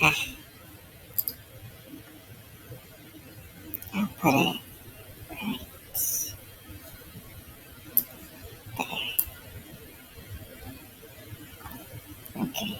Ah, I'll put it right there. Okay.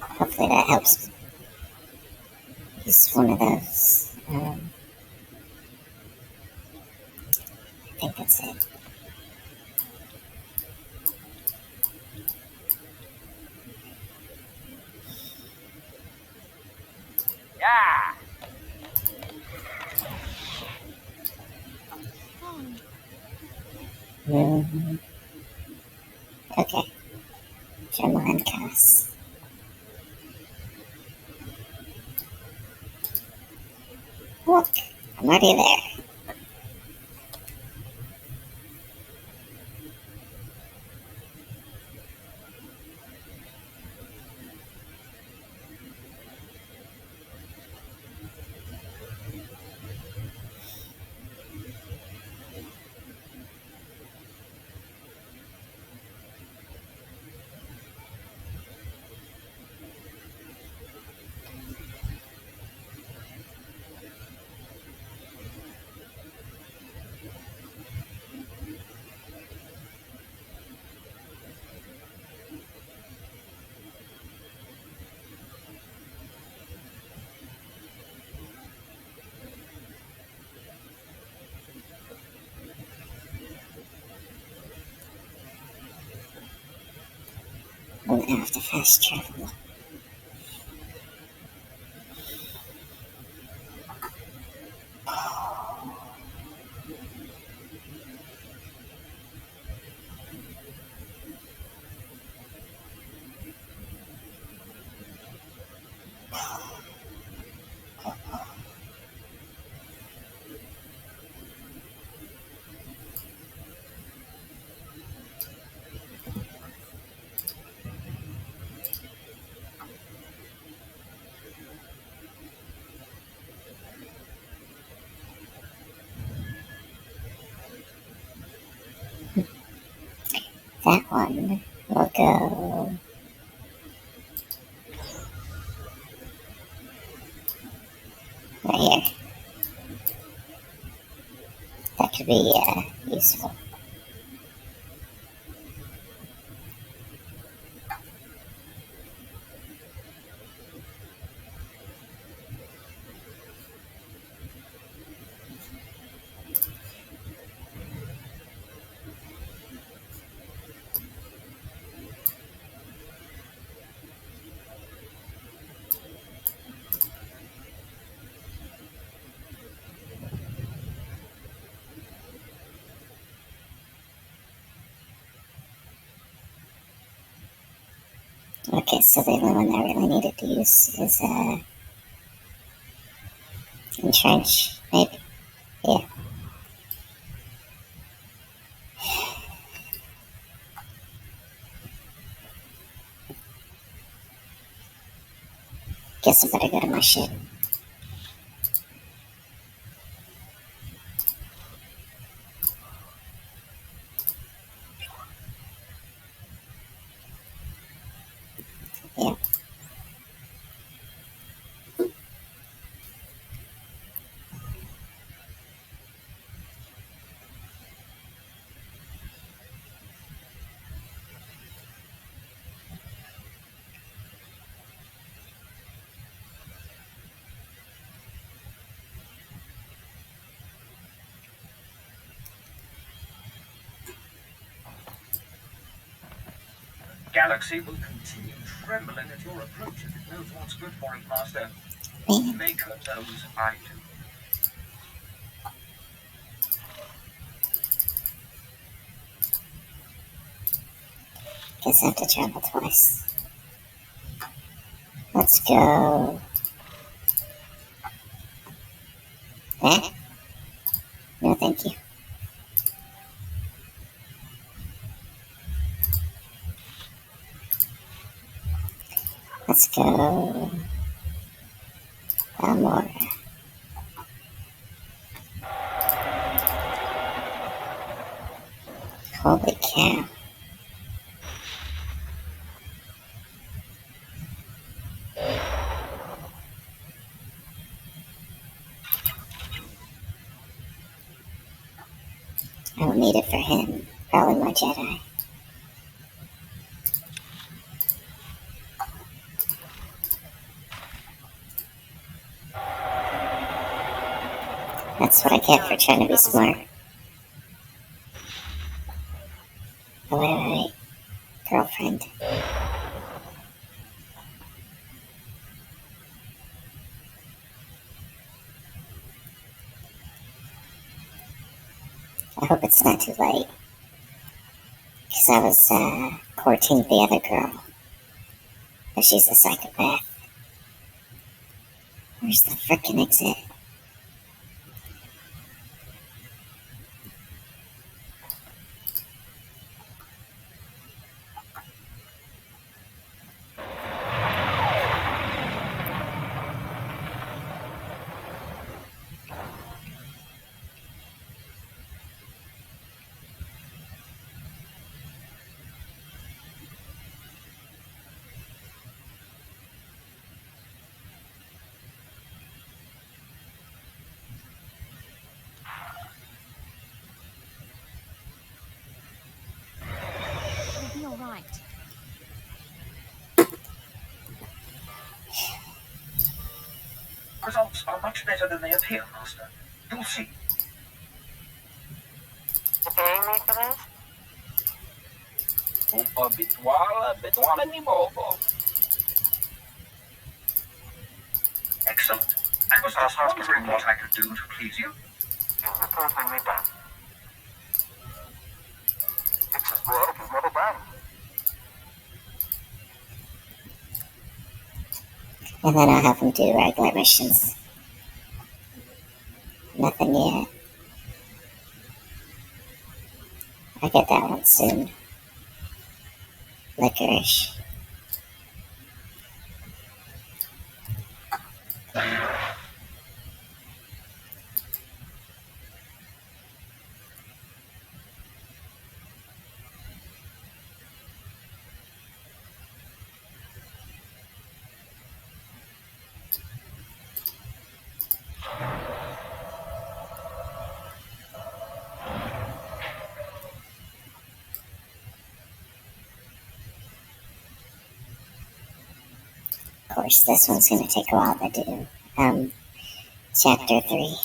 Hopefully that helps. He's one of those. I think that's it. Mhm. Okay. German cast. Look, I'm already there. I'm gonna have to fast travel. That one will go right here. That could be useful. Okay, so the only one I really needed to use is entrench, maybe. Yeah. Guess I better go to my ship. Yeah. galaxy will continue trembling at your approach if it knows what's good for it, Master. Man, Maker knows I do. guess I have to travel twice. Let's go. Eh? No, thank you. Let's go. More. Holy cow. I don't need it for him. Probably my Jedi. That's what I get for trying to be smart. Oh, wait. Girlfriend. I hope it's not too late. Because I was courting the other girl. But she's a psychopath. Where's the frickin' exit? It'll be all right. Results are much better than they appear, Master. You'll see. Preparing me for this? Abituale ni bobo. Excellent. I was just wondering what I could do to please you. You're perfectly done. Fixes work is never done. And then I'll have him do regular missions. Nothing yet. I get that one soon. Licorice. Of course, this one's going to take a while to do. Chapter 3.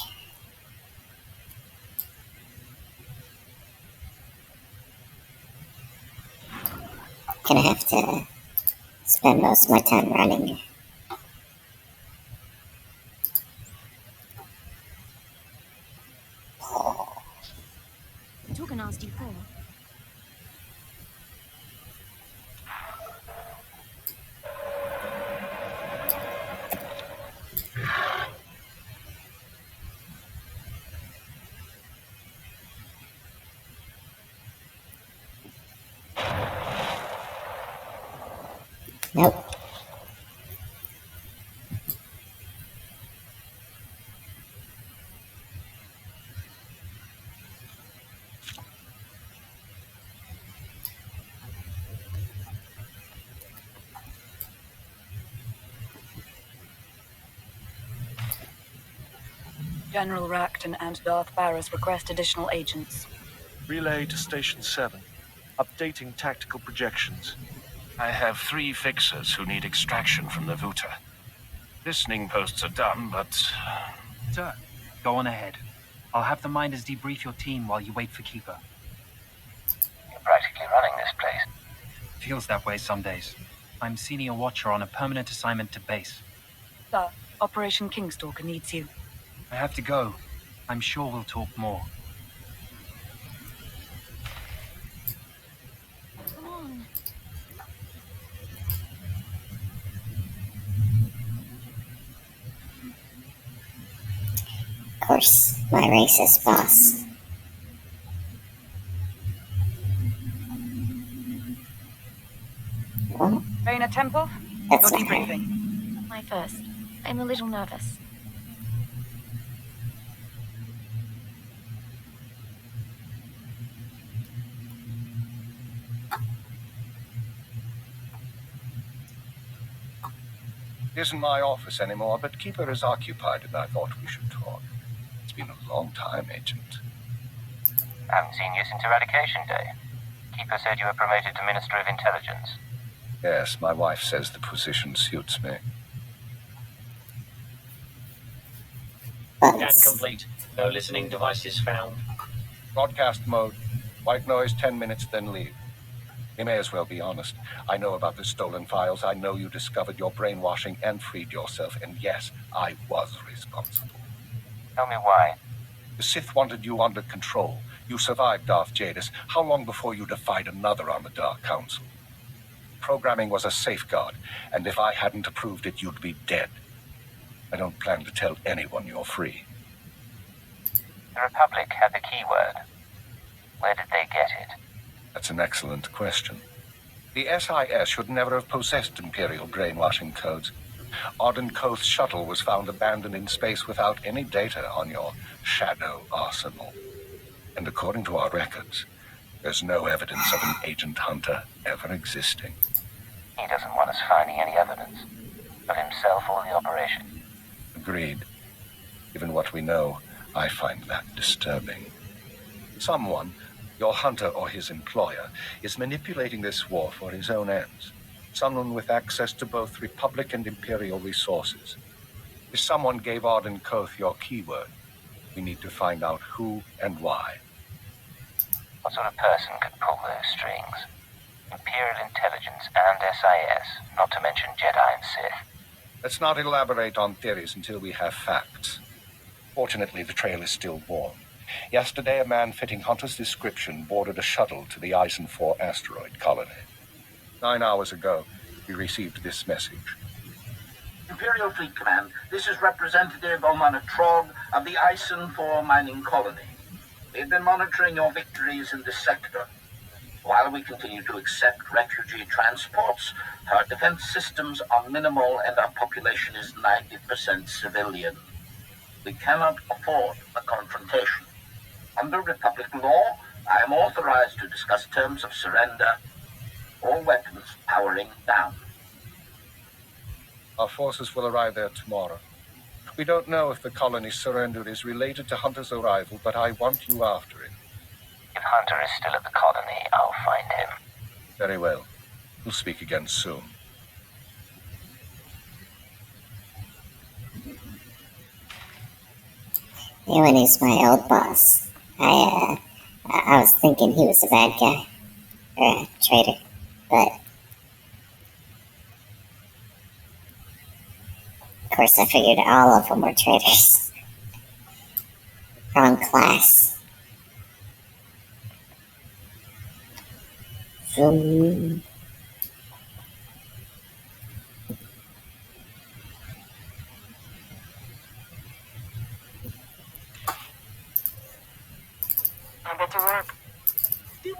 Gonna have to spend most of my time running. You took a nasty fall. Nope. General Racton and Darth Barris request additional agents. Relay to Station 7. Updating tactical projections. I have 3 fixers who need extraction from the SWTOR. Listening posts are done, but... Sir, go on ahead. I'll have the miners debrief your team while you wait for Keeper. You're practically running this place. Feels that way some days. I'm senior watcher on a permanent assignment to base. Sir, Operation Kingstalker needs you. I have to go. I'm sure we'll talk more. Come on. Of course, my racist boss. Well, Raina Temple, that's your not her. debriefing. My first. I'm a little nervous. It isn't my office anymore, but Keeper is occupied and I thought we should talk. It's been a long time, Agent. Haven't seen you since Eradication Day. Keeper said you were promoted to Minister of Intelligence. Yes, my wife says the position suits me. But Scan complete. No listening devices found. Broadcast mode. White noise 10 minutes, then leave. We may as well be honest. I know about the stolen files. I know you discovered your brainwashing and freed yourself. And yes, I was responsible. Tell me why. The Sith wanted you under control. You survived Darth Jadis. How long before you defied another on the Dark Council? Programming was a safeguard, and if I hadn't approved it, you'd be dead. I don't plan to tell anyone you're free. The Republic had the keyword. Where did they get it? That's an excellent question. The SIS should never have possessed Imperial brainwashing codes. Arden Koth's shuttle was found abandoned in space without any data on your shadow arsenal. And according to our records, there's no evidence of an Agent Hunter ever existing. He doesn't want us finding any evidence of himself or the operation. Agreed. Given what we know, I find that disturbing. Someone, your hunter or his employer, is manipulating this war for his own ends. Someone with access to both Republic and Imperial resources. If someone gave Arden Koth your keyword, we need to find out who and why. What sort of person could pull those strings? Imperial intelligence and SIS, not to mention Jedi and Sith. Let's not elaborate on theories until we have facts. Fortunately, the trail is still warm. Yesterday, a man fitting Hunter's description boarded a shuttle to the Eisen 4 asteroid colony. 9 hours ago, we received this message. Imperial Fleet Command, this is Representative Omana Trog of the Eisen 4 mining colony. We've been monitoring your victories in this sector. While we continue to accept refugee transports, our defense systems are minimal and our population is 90% civilian. We cannot afford a confrontation. Under Republic law, I am authorized to discuss terms of surrender. All weapons powering down. Our forces will arrive there tomorrow. We don't know if the colony's surrender is related to Hunter's arrival, but I want you after it. If Hunter is still at the colony, I'll find him. Very well. We'll speak again soon. Ewan is my old boss. I was thinking he was a bad guy. Or a traitor. But of course I figured all of them were traitors. Wrong class. Zoom. I get to work. Leave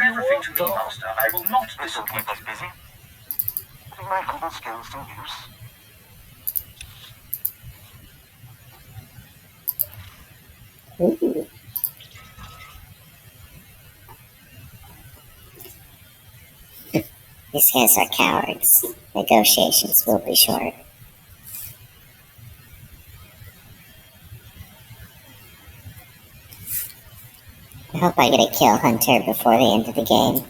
everything to me, Master. I will not This will disappoint keep us you. busy. Putting my hidden skills to use. Ooh. These guys are cowards. Negotiations will be short. I hope I get to kill Hunter before the end of the game.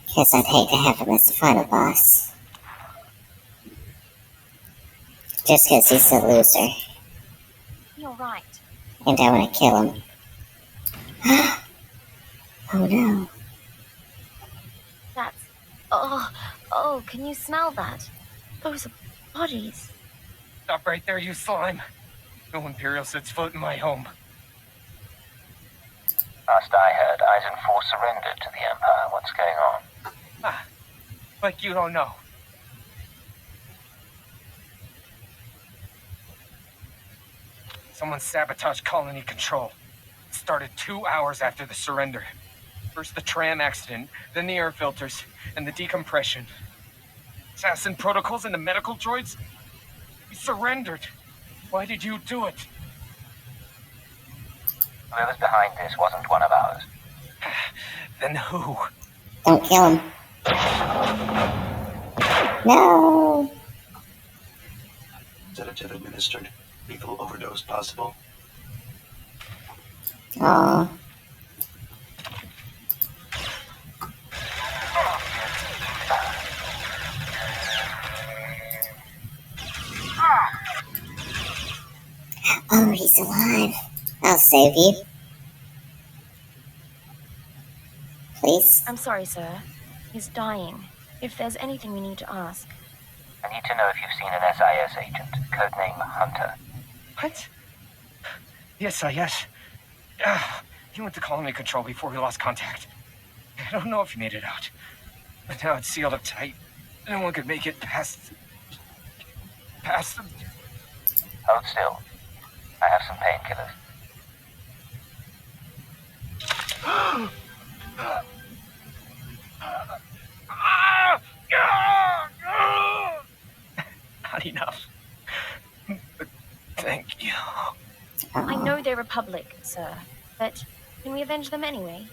Because I'd hate to have him as the final boss. Just because he's a loser. You're right. And I want to kill him. Oh no. That's... Oh, can you smell that? Those are bodies. Stop right there, you slime. No Imperial sets foot in my home. Last I heard, Eisen 4 surrendered to the Empire. What's going on? Ah, like you don't know. Someone sabotaged colony control. It started 2 hours after the surrender. First the tram accident, then the air filters, and the decompression. Assassin protocols and the medical droids? We surrendered. Why did you do it? Whoever's behind this wasn't one of ours. Then who? Don't kill him. No. Sedative administered. Lethal overdose possible. Oh. Oh, he's alive. I'll save you. Please. I'm sorry, sir. He's dying. If there's anything we need to ask. I need to know if you've seen an SIS agent, codename Hunter. What? Yes. He went to colony control before we lost contact. I don't know if he made it out. But now it's sealed up tight. No one could make it past them. Hold still. I have some painkillers. Not enough. But thank you. I know they're Republic, sir. But can we avenge them anyway?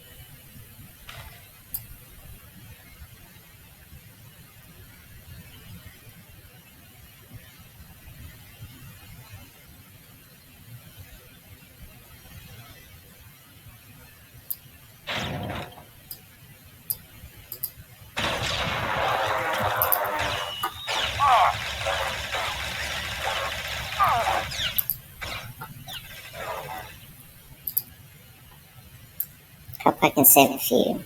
Hope I can save a few.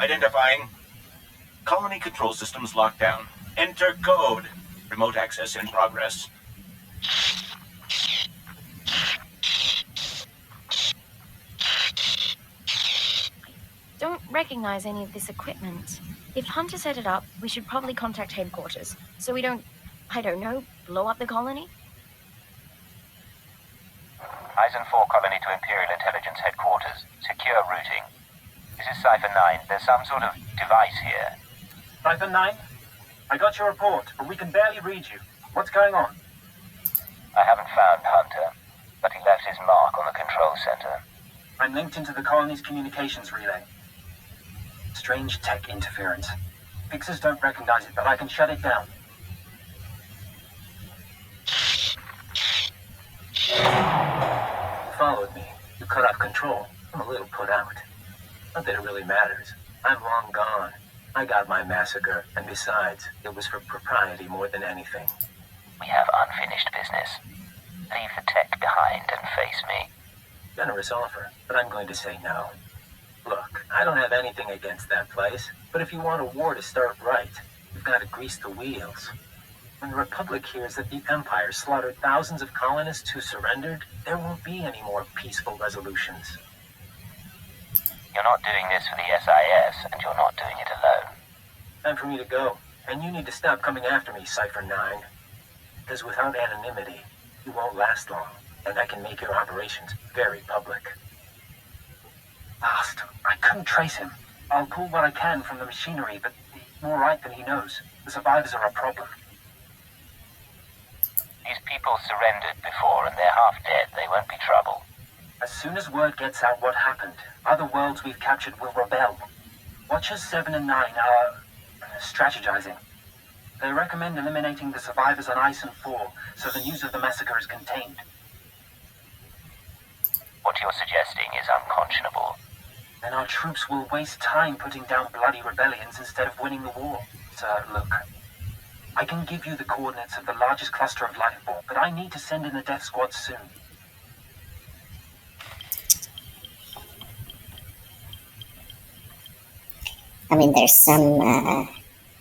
Identifying. Colony control systems locked down. Enter code. Remote access in progress. Don't recognize any of this equipment. If Hunter set it up, we should probably contact headquarters, so we don't, I don't know, blow up the colony? Eisen 4 colony to Imperial Intelligence headquarters. Secure routing. This is Cipher 9. There's some sort of device here. Cipher 9? I got your report, but we can barely read you. What's going on? I haven't found Hunter, but he left his mark on the control center. I'm linked into the colony's communications relay. Strange tech interference. Fixers don't recognize it, but I can shut it down. You followed me. You cut off control. I'm a little put out. Not that it really matters. I'm long gone. I got my massacre, and besides, it was for propriety more than anything. We have unfinished business. Leave the tech behind and face me. Generous offer, but I'm going to say no. Look, I don't have anything against that place, but if you want a war to start right, you've got to grease the wheels. When the Republic hears that the Empire slaughtered thousands of colonists who surrendered, there won't be any more peaceful resolutions. You're not doing this for the SIS, and you're not doing it alone. Time for me to go, and you need to stop coming after me, Cypher 9. Because without anonymity, you won't last long, and I can make your operations very public. Lost. I couldn't trace him. I'll pull what I can from the machinery, but he's more right than he knows. The survivors are a problem. These people surrendered before, and they're half dead. They won't be trouble. As soon as word gets out what happened, other worlds we've captured will rebel. Watchers 7 and 9 are strategizing. They recommend eliminating the survivors on Ison 4, so the news of the massacre is contained. What you're suggesting is unconscionable. Then our troops will waste time putting down bloody rebellions instead of winning the war. Sir, look. I can give you the coordinates of the largest cluster of life form, but I need to send in the death squad soon. I mean, there's some,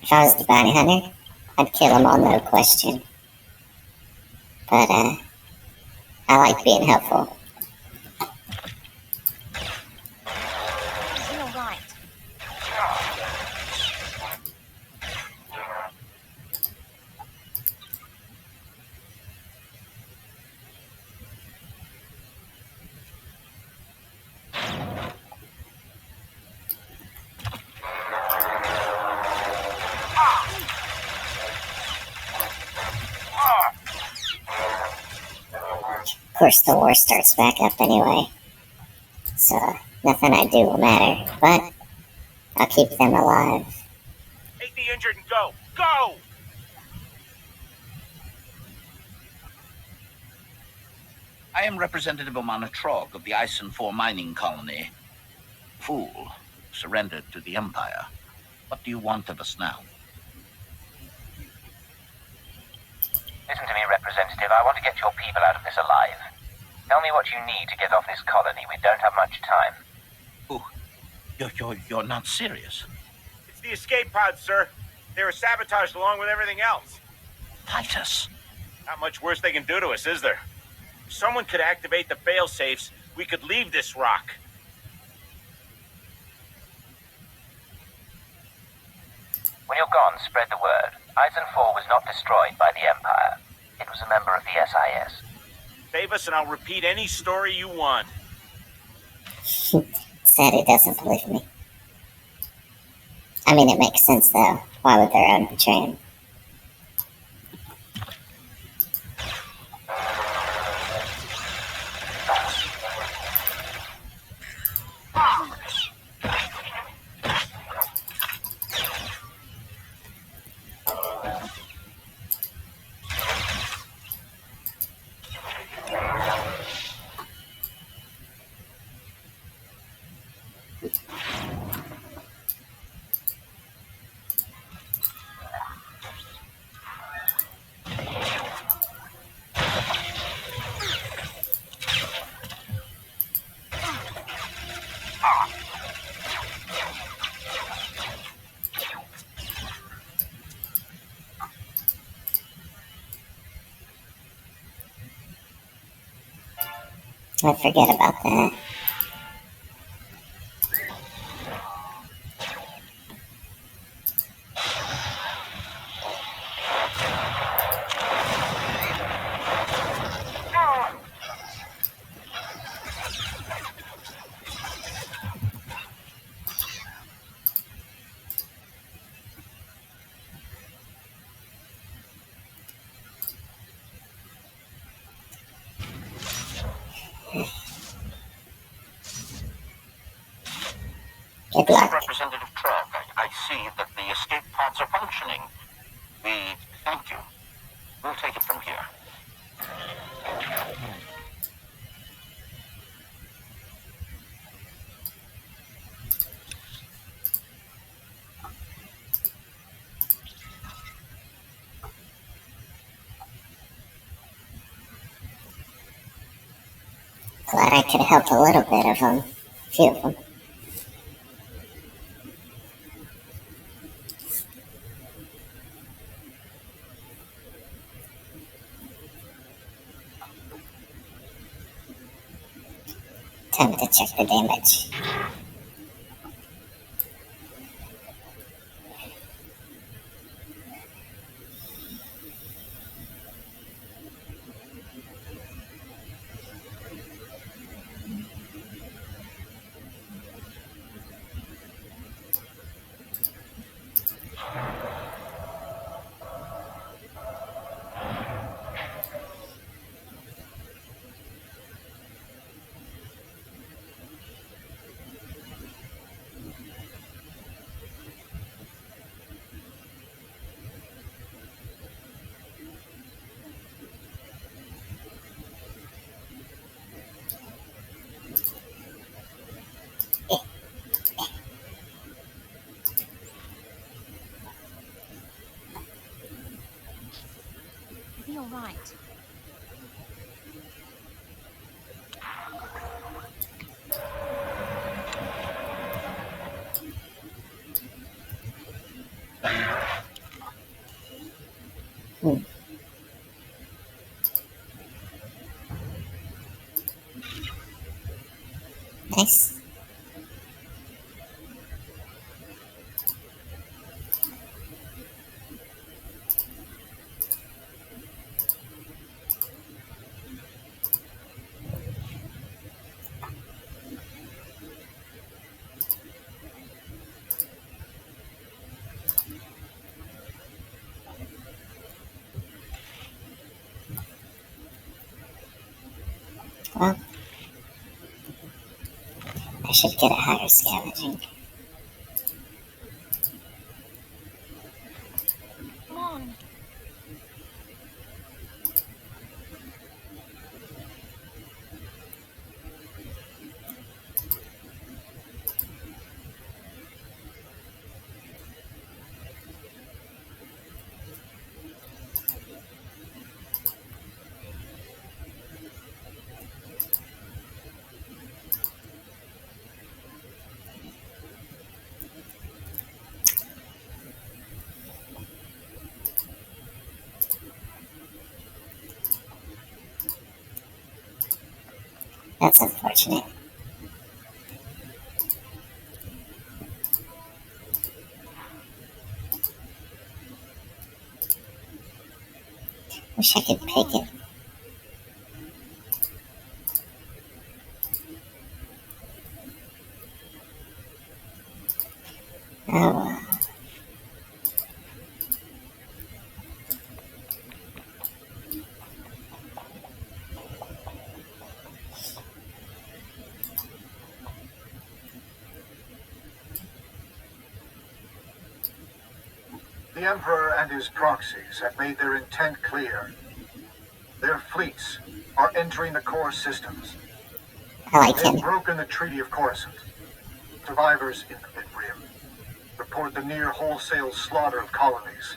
if I was the bounty hunter, I'd kill them all, no question. But, I like being helpful. Is he alright? Of course, the war starts back up anyway, so nothing I do will matter, but I'll keep them alive. Take the injured and go! Go! I am Representative Omana Trog of the Ison 4 mining colony. Fool, surrendered to the Empire. What do you want of us now? Listen to me, Representative. I want to get your people out of this alive. Tell me what you need to get off this colony. We don't have much time. You're not serious. It's the escape pods, sir. They were sabotaged along with everything else. Titus. Not much worse they can do to us, is there? If someone could activate the fail-safes, we could leave this rock. When you're gone, spread the word. Ison 4 was not destroyed by the Empire. It was a member of the SIS. Save us and I'll repeat any story you want. Sad he doesn't believe me. I mean, it makes sense though. Why would their own betray him? I forget about that. Good luck. Representative Trog, I see that the escape pods are functioning. We thank you. We'll take it from here. Glad I could help a little bit of them. A few of them. Time to check the damage. Be all right. Nice. Well, I should get a higher scavenging. Come on. That's unfortunate. Wish I could pick it. Oh well. The Emperor and his proxies have made their intent clear. Their fleets are entering the core systems. I like They've him. broken the Treaty of Coruscant. Survivors in the Mid-Rim report the near wholesale slaughter of colonies.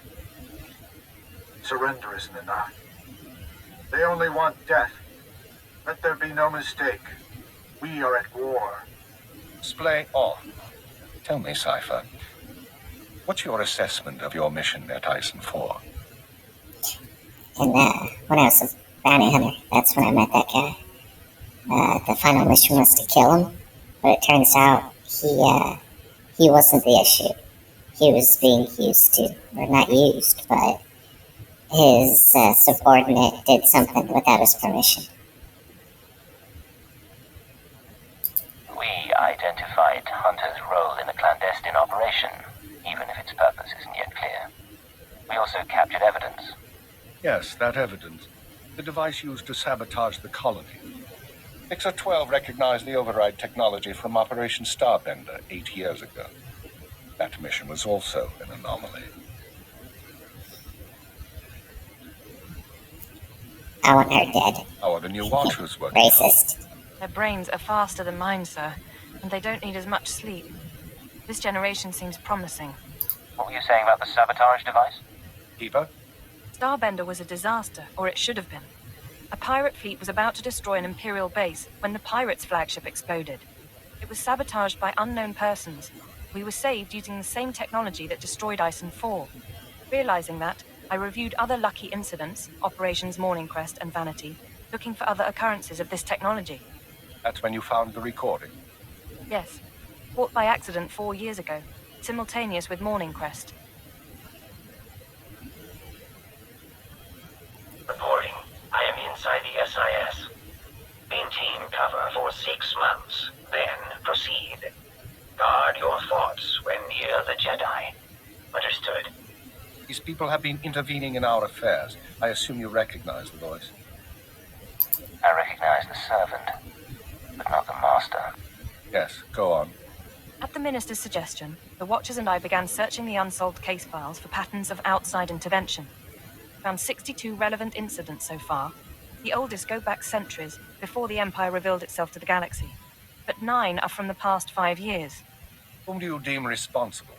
Surrender isn't enough. They only want death. Let there be no mistake. We are at war. SWTOR. Tell me, Cypher, what's your assessment of your mission at Ison 4? And when I was a bounty hunter, that's when I met that guy. The final mission was to kill him, but it turns out he wasn't the issue. He was being used to, or not used, but his subordinate did something without his permission. We identified Hunter's role in the clandestine operation, even if its purpose isn't yet clear. We also captured evidence. Yes, that evidence. The device used to sabotage the colony. SWTOR recognized the override technology from Operation Starbender 8 years ago. That mission was also an anomaly. I want her dead. How are the new Watchers working? Racist. Their brains are faster than mine, sir, and they don't need as much sleep. This generation seems promising. What were you saying about the sabotage device? Eva? Starbender was a disaster, or it should have been. A pirate fleet was about to destroy an Imperial base when the pirates' flagship exploded. It was sabotaged by unknown persons. We were saved using the same technology that destroyed Ison 4. Realizing that, I reviewed other lucky incidents, Operations Morning Crest and Vanity, looking for other occurrences of this technology. That's when you found the recording. Yes. Bought by accident 4 years ago, simultaneous with Morning Crest. Reporting. I am inside the SIS. Maintain cover for 6 months, then proceed. Guard your thoughts when near the Jedi. Understood. These people have been intervening in our affairs. I assume you recognize the voice. I recognize the servant, but not the master. Yes, go on. At the Minister's suggestion, the Watchers and I began searching the unsolved case files for patterns of outside intervention. Found 62 relevant incidents so far. The oldest go back centuries, before the Empire revealed itself to the galaxy. But 9 are from the past 5 years. Whom do you deem responsible?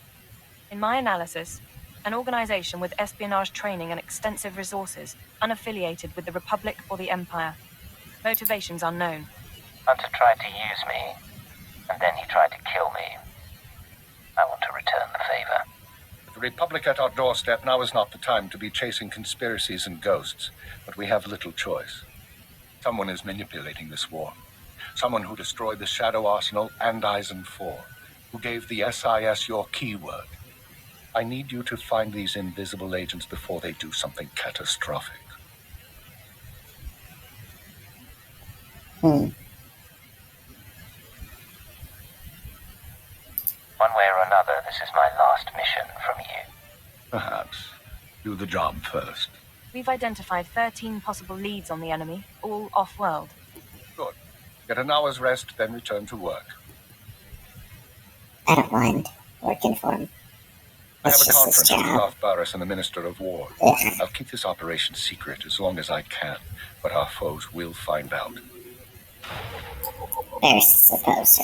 In my analysis, an organization with espionage training and extensive resources, unaffiliated with the Republic or the Empire. Motivations unknown. Hunter tried to use me, and then he tried to kill me. I want to return the favor. With the Republic at our doorstep, now is not the time to be chasing conspiracies and ghosts, but we have little choice. Someone is manipulating this war. Someone who destroyed the Shadow Arsenal and Eisen 4, who gave the SIS your keyword. I need you to find these invisible agents before they do something catastrophic. One way or another, this is my last mission from you. Perhaps. Do the job first. We've identified 13 possible leads on the enemy, all off-world. Good. Get an hour's rest, then return to work. I don't mind working for him. I have It's a just his conference with job. Darth Barris and the Minister of War. Yeah. I'll keep this operation secret as long as I can, but our foes will find out. There's the poster.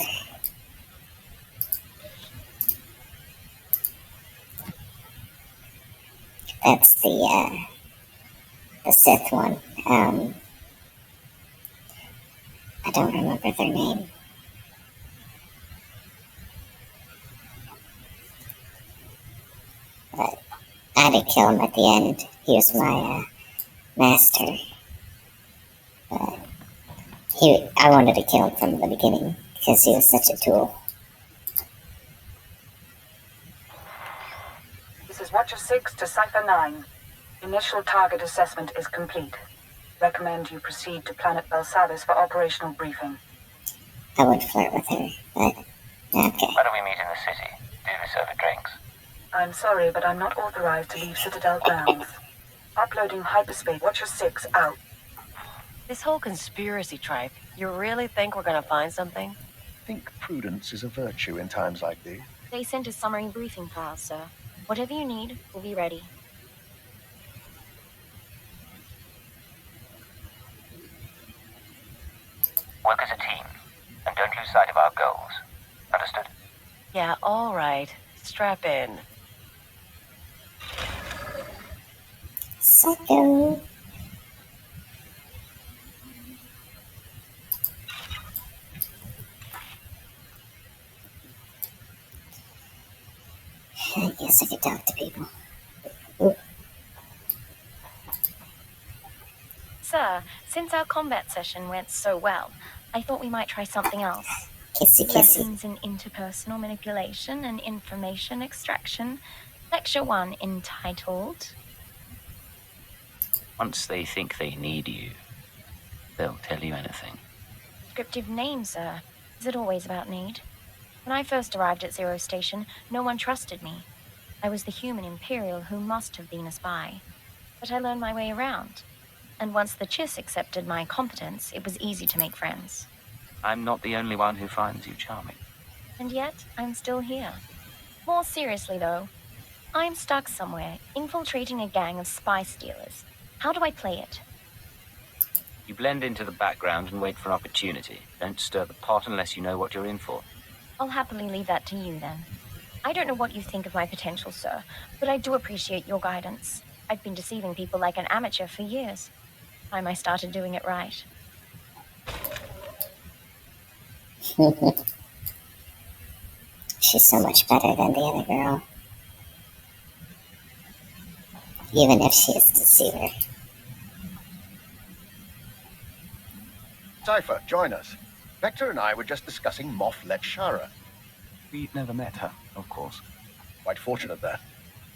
That's the Sith one. I don't remember their name. But I had to kill him at the end. He was my master. But I wanted to kill him from the beginning because he was such a tool. This is Watcher 6 to Cipher 9. Initial target assessment is complete. Recommend you proceed to Planet Belsavis for operational briefing. I would flirt with her, but okay. Why don't we meet in the city? Do this over drinks. I'm sorry, but I'm not authorized to leave Citadel grounds. Uploading hyperspace. Watcher 6 out. This whole conspiracy tripe, you really think we're gonna find something? I think prudence is a virtue in times like these. They sent a summary briefing file, sir. Whatever you need, we'll be ready. Work as a team, and don't lose sight of our goals. Understood? Yeah, all right. Strap in. Psycho. I guess I could talk to people. Ooh. Sir, since our combat session went so well, I thought we might try something else. Kissy kissy. Lessons in interpersonal manipulation and information extraction. Lecture 1 entitled... Once they think they need you, they'll tell you anything. Descriptive name, sir. Is it always about need? When I first arrived at Zero Station, no one trusted me. I was the human Imperial who must have been a spy. But I learned my way around. And once the Chiss accepted my competence, it was easy to make friends. I'm not the only one who finds you charming. And yet, I'm still here. More seriously, though, I'm stuck somewhere, infiltrating a gang of spy stealers. How do I play it? You blend into the background and wait for an opportunity. Don't stir the pot unless you know what you're in for. I'll happily leave that to you, then. I don't know what you think of my potential, sir, but I do appreciate your guidance. I've been deceiving people like an amateur for years. Time I started doing it right. She's so much better than the other girl. Even if she is a deceiver. Cypher, join us. Vector and I were just discussing Moff Letshara. We'd never met her, of course. Quite fortunate that.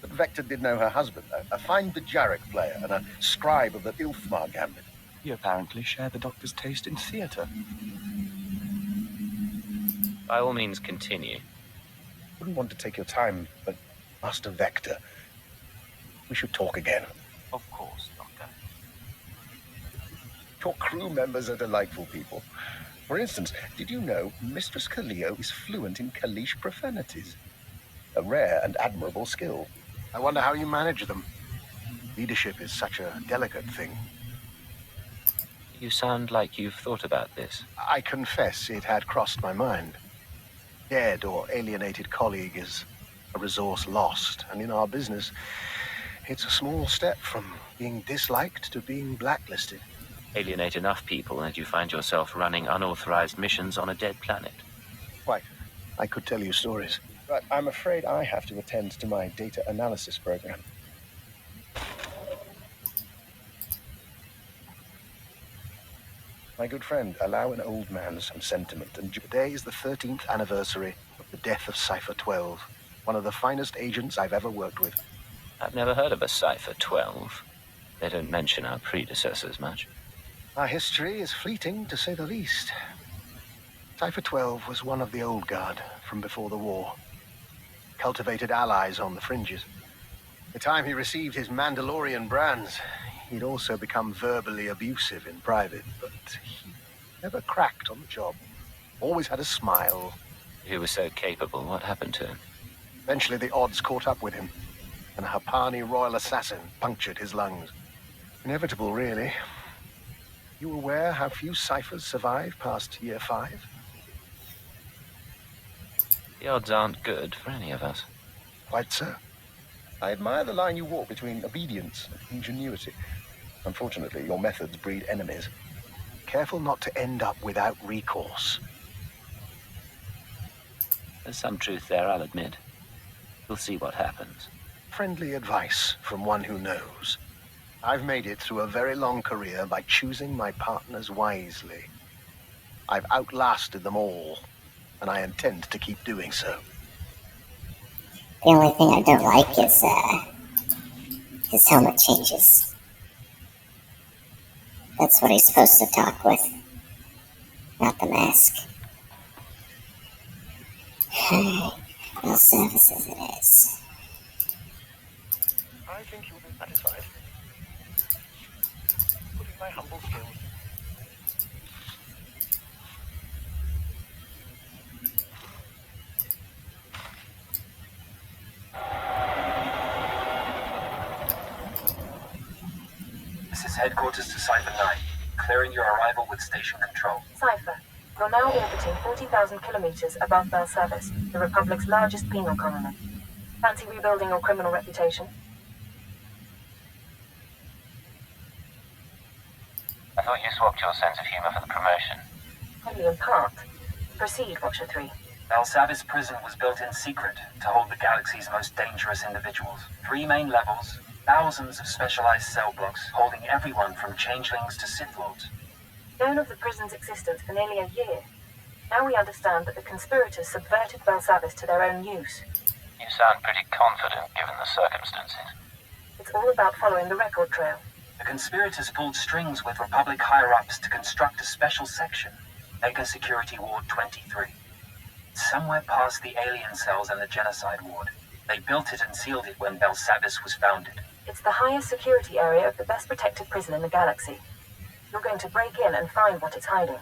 But Vector did know her husband, a fine Bajaric player and a scribe of the Ilfmar Gambit. He apparently shared the Doctor's taste in theatre. By all means, continue. Wouldn't want to take your time, but Master Vector, we should talk again. Of course, Doctor. Your crew members are delightful people. For instance, did you know Mistress Kaleo is fluent in Kalish profanities? A rare and admirable skill. I wonder how you manage them. Leadership is such a delicate thing. You sound like you've thought about this. I confess it had crossed my mind. Dead or alienated colleague is a resource lost, and in our business, it's a small step from being disliked to being blacklisted. Alienate enough people and you find yourself running unauthorized missions on a dead planet. Quite. I could tell you stories. But I'm afraid I have to attend to my data analysis program. My good friend, allow an old man some sentiment, and today is the 13th anniversary of the death of SWTOR, one of the finest agents I've ever worked with. I've never heard of a SWTOR. They don't mention our predecessors much. Our history is fleeting, to say the least. SWTOR was one of the old guard from before the war. Cultivated allies on the fringes. The time he received his Mandalorian brands, he'd also become verbally abusive in private, but he never cracked on the job. Always had a smile. He was so capable. What happened to him? Eventually the odds caught up with him, and a Hapani royal assassin punctured his lungs. Inevitable, really. You aware how few ciphers survive past year 5? The odds aren't good for any of us. Quite so. I admire the line you walk between obedience and ingenuity. Unfortunately, your methods breed enemies. Careful not to end up without recourse. There's some truth there, I'll admit. We'll see what happens. Friendly advice from one who knows. I've made it through a very long career by choosing my partners wisely. I've outlasted them all, and I intend to keep doing so. The only thing I don't like is his helmet changes. That's what he's supposed to talk with, not the mask. Well, services it is. I think you'll be satisfied. Putting my humble skills. This is headquarters to Cypher 9. Clearing your arrival with station control. Cypher, you're now orbiting 40,000 kilometers above Belsavis, the Republic's largest penal colony. Fancy rebuilding your criminal reputation? I thought you swapped your sense of humor for the promotion. Only in part. Proceed, Watcher 3. Belsavis prison was built in secret to hold the galaxy's most dangerous individuals. 3 main levels, thousands of specialized cell blocks holding everyone from changelings to Sith Lords. Known of the prison's existence for nearly a year. Now we understand that the conspirators subverted Belsavis to their own use. You sound pretty confident given the circumstances. It's all about following the record trail. The conspirators pulled strings with Republic higher-ups to construct a special section, Mega Security Ward 23. Somewhere past the alien cells and the genocide ward. They built it and sealed it when Belsavis was founded. It's the highest security area of the best protected prison in the galaxy. You're going to break in and find what it's hiding.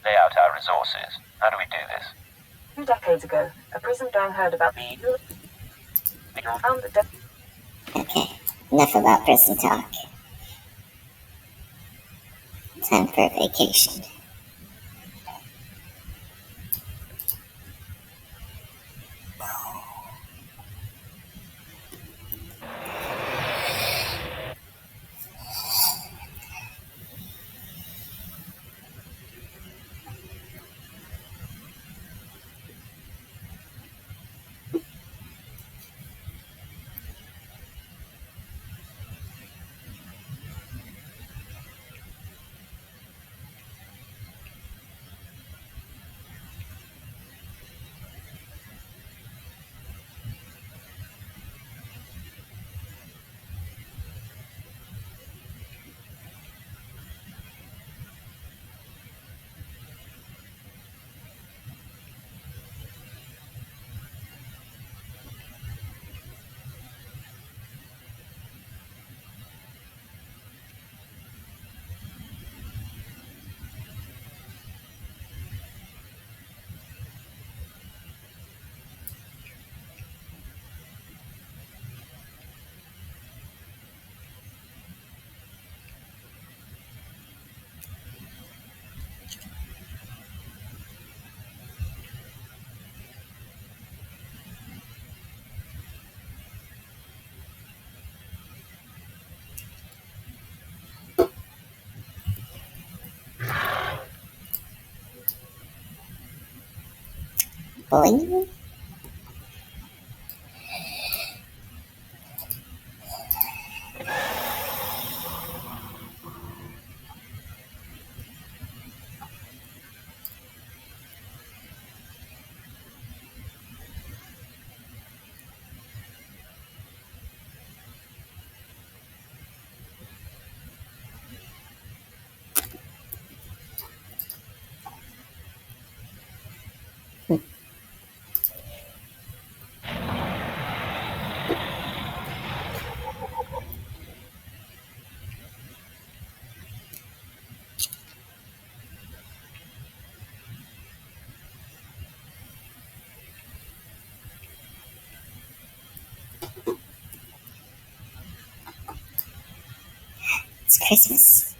Lay out our resources. How do we do this? 2 decades ago, a prison gang heard about found the Okay, enough about prison talk. Time for a vacation. bullying you? It's Christmas.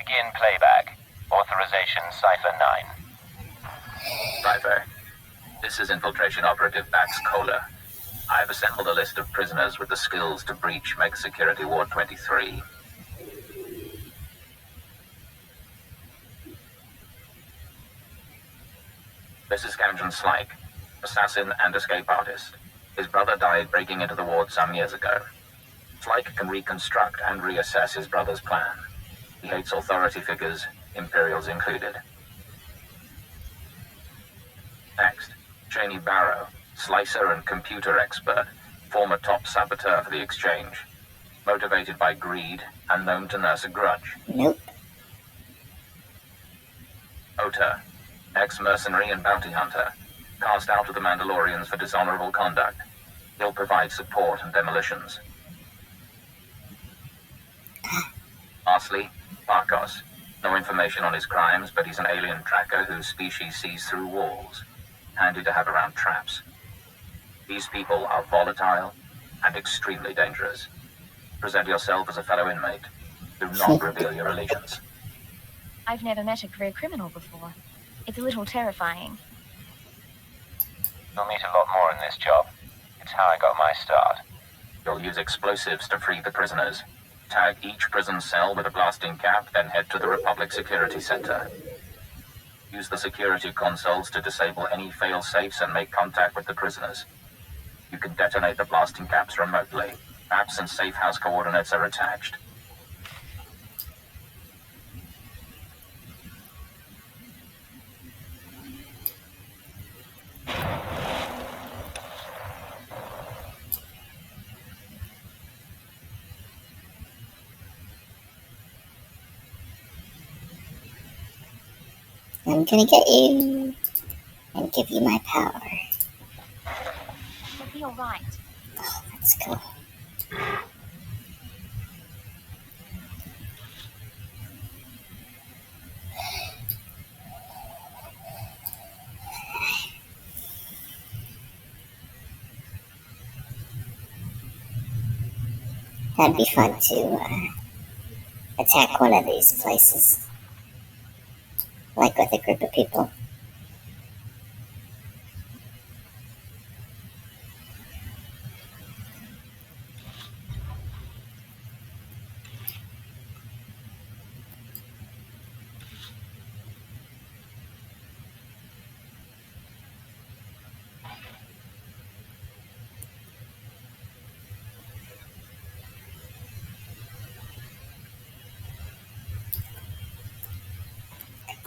Begin playback. Authorization Cipher 9. Cipher, this is Infiltration Operative Bax Kohler. I've assembled a list of prisoners with the skills to breach Mega Security Ward 23. This is Camden Slyke, assassin and escape artist. His brother died breaking into the ward some years ago. Slyke can reconstruct and reassess his brother's plan. He hates authority figures, Imperials included. Next, Cheney Barrow, slicer and computer expert, former top saboteur for the Exchange. Motivated by greed and known to nurse a grudge. Nope. SWTOR, ex-mercenary and bounty hunter, cast out of the Mandalorians for dishonorable conduct. He'll provide support and demolitions. Lastly, Marcos. No information on his crimes, but he's an alien tracker whose species sees through walls. Handy to have around traps. These people are volatile and extremely dangerous. Present yourself as a fellow inmate. Do not reveal your allegiance. I've never met a career criminal before. It's a little terrifying. You'll meet a lot more in this job. It's how I got my start. You'll use explosives to free the prisoners. Tag each prison cell with a blasting cap, then head to the Republic Security Center. Use the security consoles to disable any fail-safes and make contact with the prisoners. You can detonate the blasting caps remotely. Maps and safe house coordinates are attached. I'm gonna get you and give you my power. You'll be alright. Oh, that's cool. That'd be fun to attack one of these places. Like with a group of people.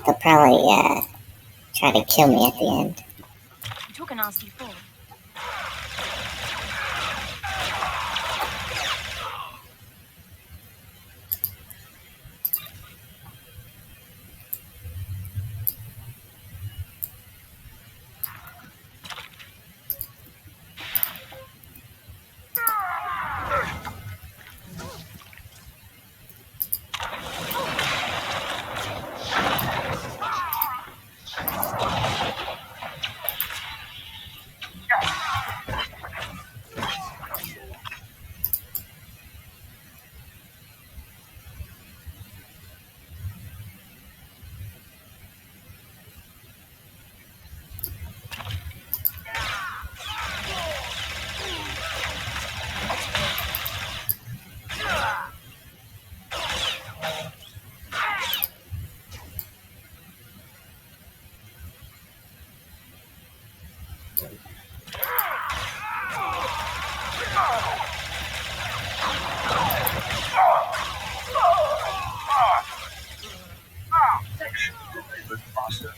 They'll probably try to kill me at the end. You took a nasty fall. Protection delivered, Master.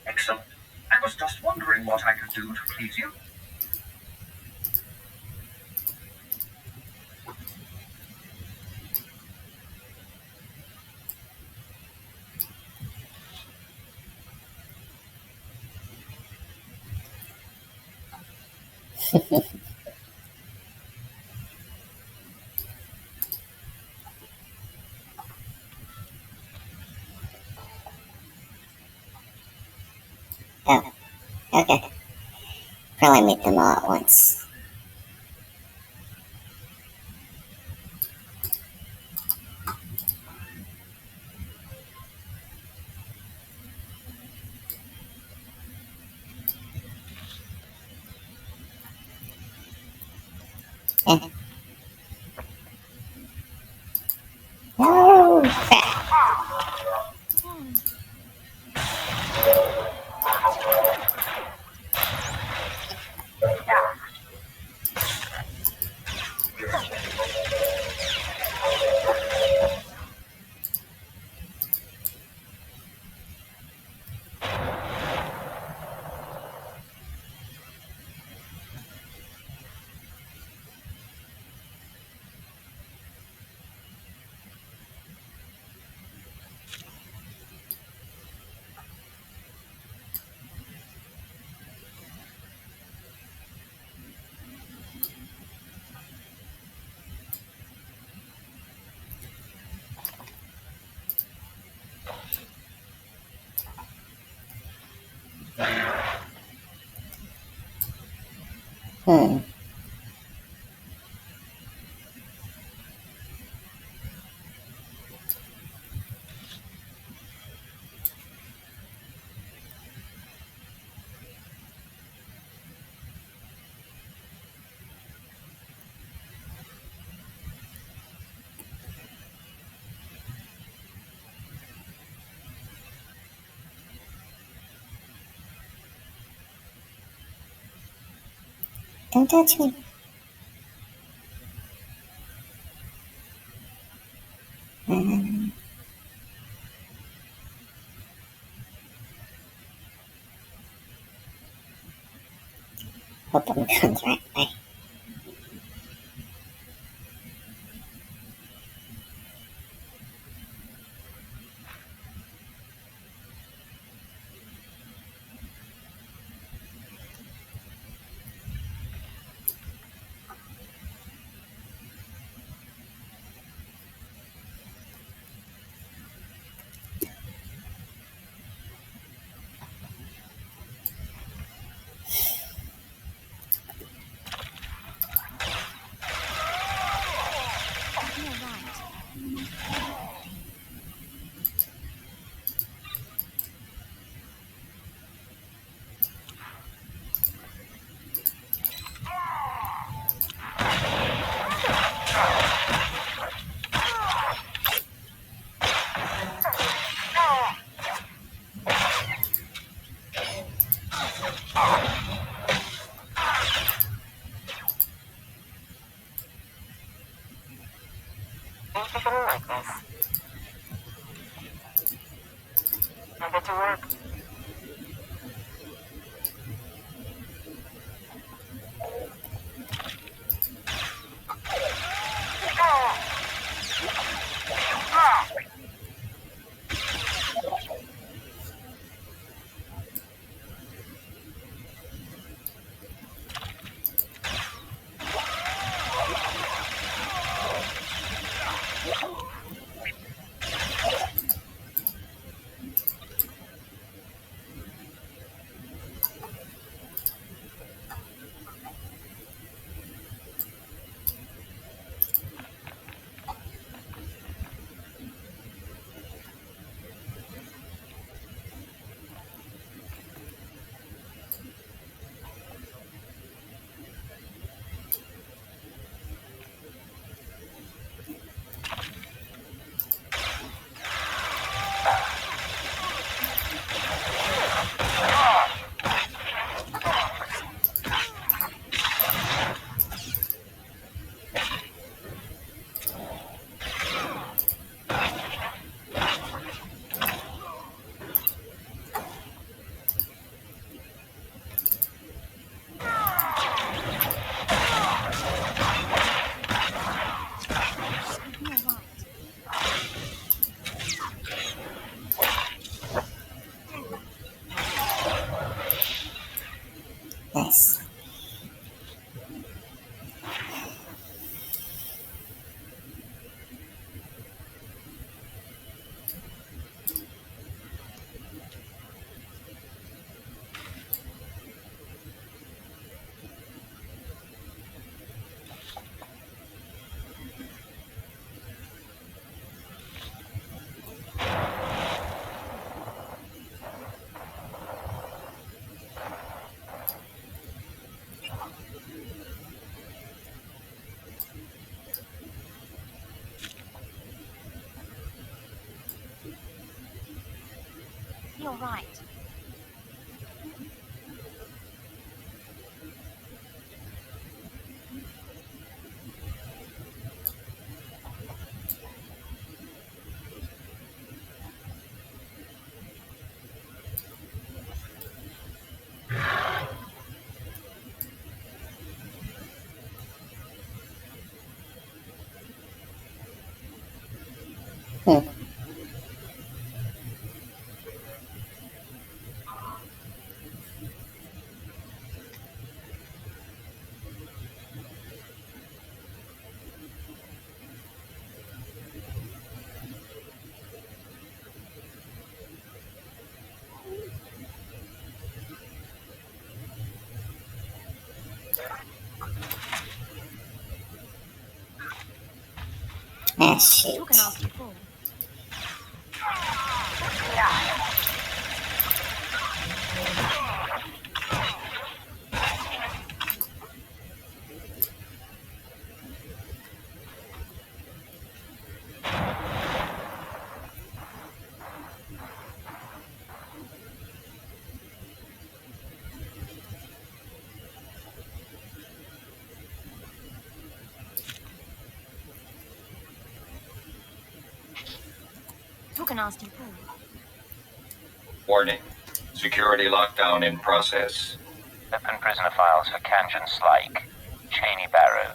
Excellent. I was just wondering what I could do to please you. Oh, okay. Probably meet them all at once. Eh. No! Crap. Hmm. Don't touch me. Hope I'm going the right way. Ain't you gonna like this? Now get to work. Nice. You're right. Ah, shoot. Took a nasty fall. Took a nasty fall. Warning. Security lockdown in process. Open prisoner files for Kanjan Slike, Cheney Barrow,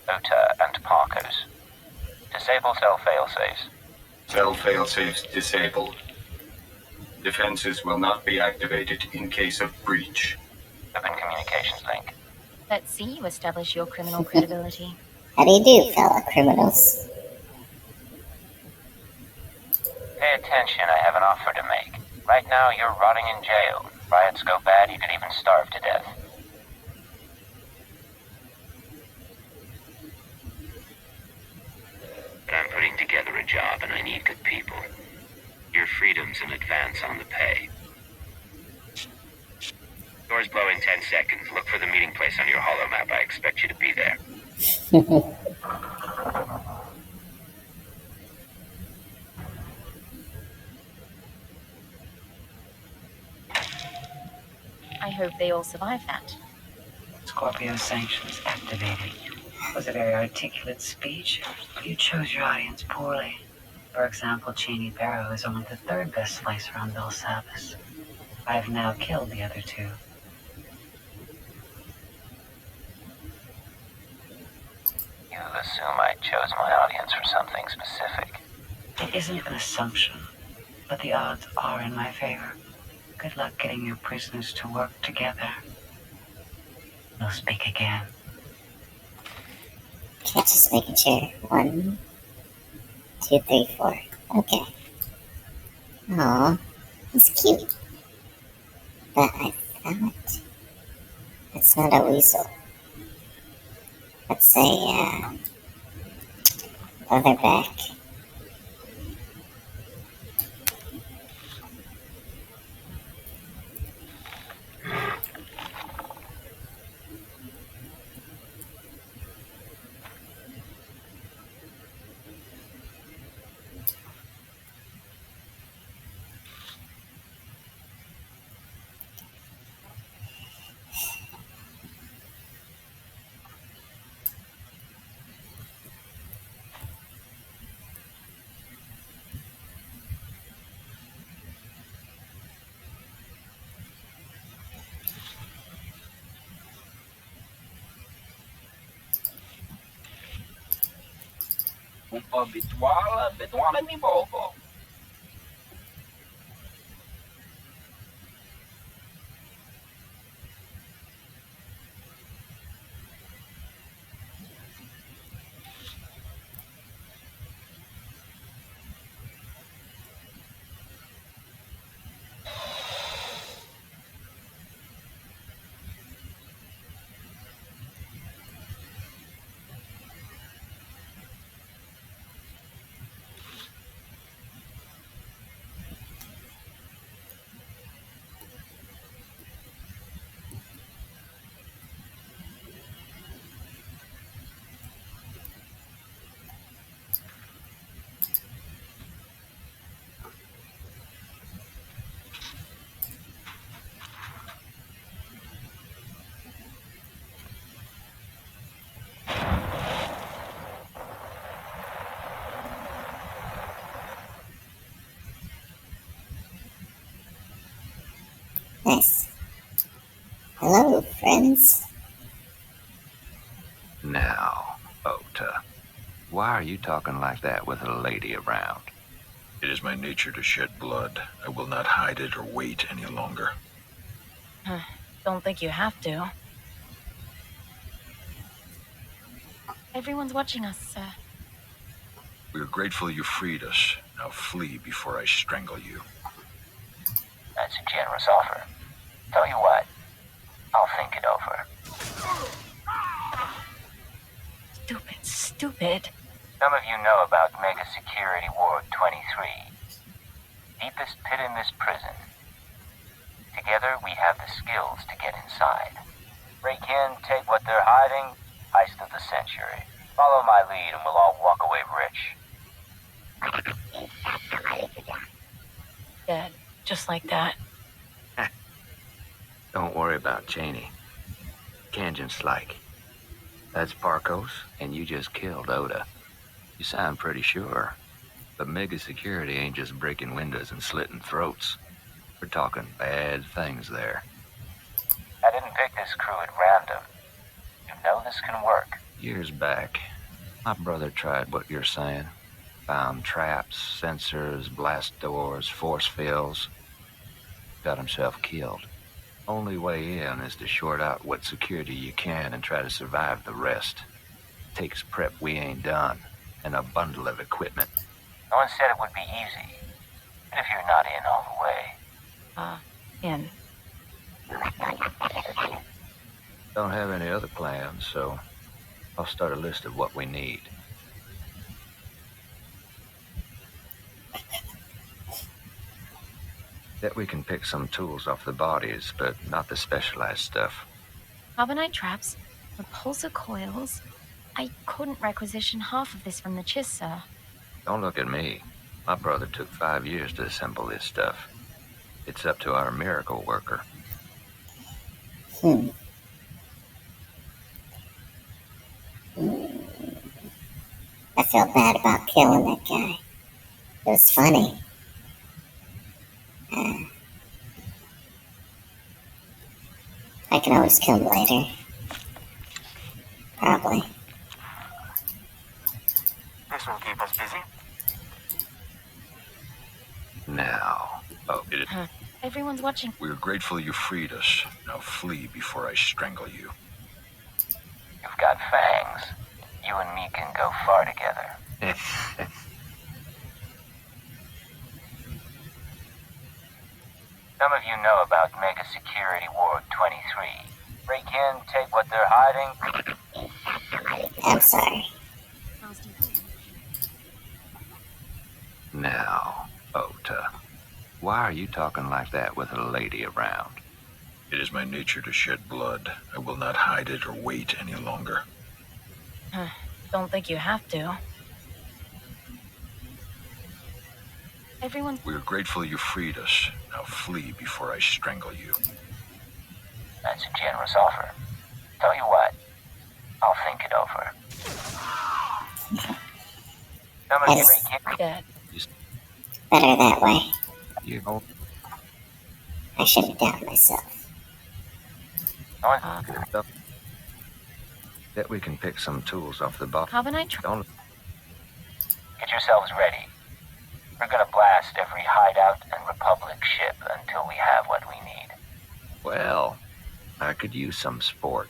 Ota, and Parkers. Disable cell failsafes. Cell failsafes disabled. Defenses will not be activated in case of breach. Open communications link. Let's see you establish your criminal credibility. How do you do, fellow criminals? Pay attention, I have an offer to make. Right now, you're rotting in jail. Riots go bad, you could even starve to death. But I'm putting together a job and I need good people. Your freedom's an advance on the pay. Doors blow in 10 seconds. Look for the meeting place on your holo map. I expect you to be there. I hope they all survive that. Scorpio sanctions activated. It was a very articulate speech, but you chose your audience poorly. For example, Cheney Barrow is only the third best slicer on Belsavis. I've now killed the other two. You assume I chose my audience for something specific. It isn't an assumption, but the odds are in my favor. Good luck getting your prisoners to work together. We'll speak again. Okay, just making sure. 1, 2, 3, 4. Okay. Aw, it's cute. But I thought it's not a weasel. Let's say, leatherback. Un po' abituale mi poco. Nice. Hello, friends. Now, Ota, why are you talking like that with a lady around? It is my nature to shed blood. I will not hide it or wait any longer. Don't think you have to. Everyone's watching us, sir. We are grateful you freed us. Now flee before I strangle you. That's a generous offer. Tell you what, I'll think it over. Stupid. Some of you know about Mega Security Ward 23. Deepest pit in this prison. Together, we have the skills to get inside. Break in, take what they're hiding, heist of the century. Follow my lead and we'll all walk away rich. Dead. Just like that. Don't worry about Cheney. Kanjan's like. That's Parkos, and you just killed Oda. You sound pretty sure. But Mega Security ain't just breaking windows and slitting throats. We're talking bad things there. I didn't pick this crew at random. You know this can work. Years back, my brother tried what you're saying. Found traps, sensors, blast doors, force fields. Got himself killed. Only way in is to short out what security you can and try to survive the rest. Takes prep we ain't done, and a bundle of equipment. No one said it would be easy. But if you're not in all the way... In. Don't have any other plans, so I'll start a list of what we need. Bet we can pick some tools off the bodies, but not the specialized stuff. Carbonite traps, repulsor coils. I couldn't requisition half of this from the Chiss, sir. Don't look at me. My brother took 5 years to assemble this stuff. It's up to our miracle worker. I felt bad about killing that guy. It was funny. I can always kill him later. Probably. This will keep us busy. Now, Everyone's watching. We are grateful you freed us. Now flee before I strangle you. You've got fangs. You and me can go far together. Some of you know about Mega Security Ward 23. Break in, take what they're hiding. I'm sorry. Now, Ota, why are you talking like that with a lady around? It is my nature to shed blood. I will not hide it or wait any longer. Don't think you have to. Everyone's... We are grateful you freed us. Now flee before I strangle you. That's a generous offer. Tell you what, I'll think it over. Dead. Better that way. You know, I should have doubted myself. Bet we can pick some tools off the box. Carbonite Don't get yourselves ready. We're gonna blast every hideout and Republic ship until we have what we need. Well, I could use some sport.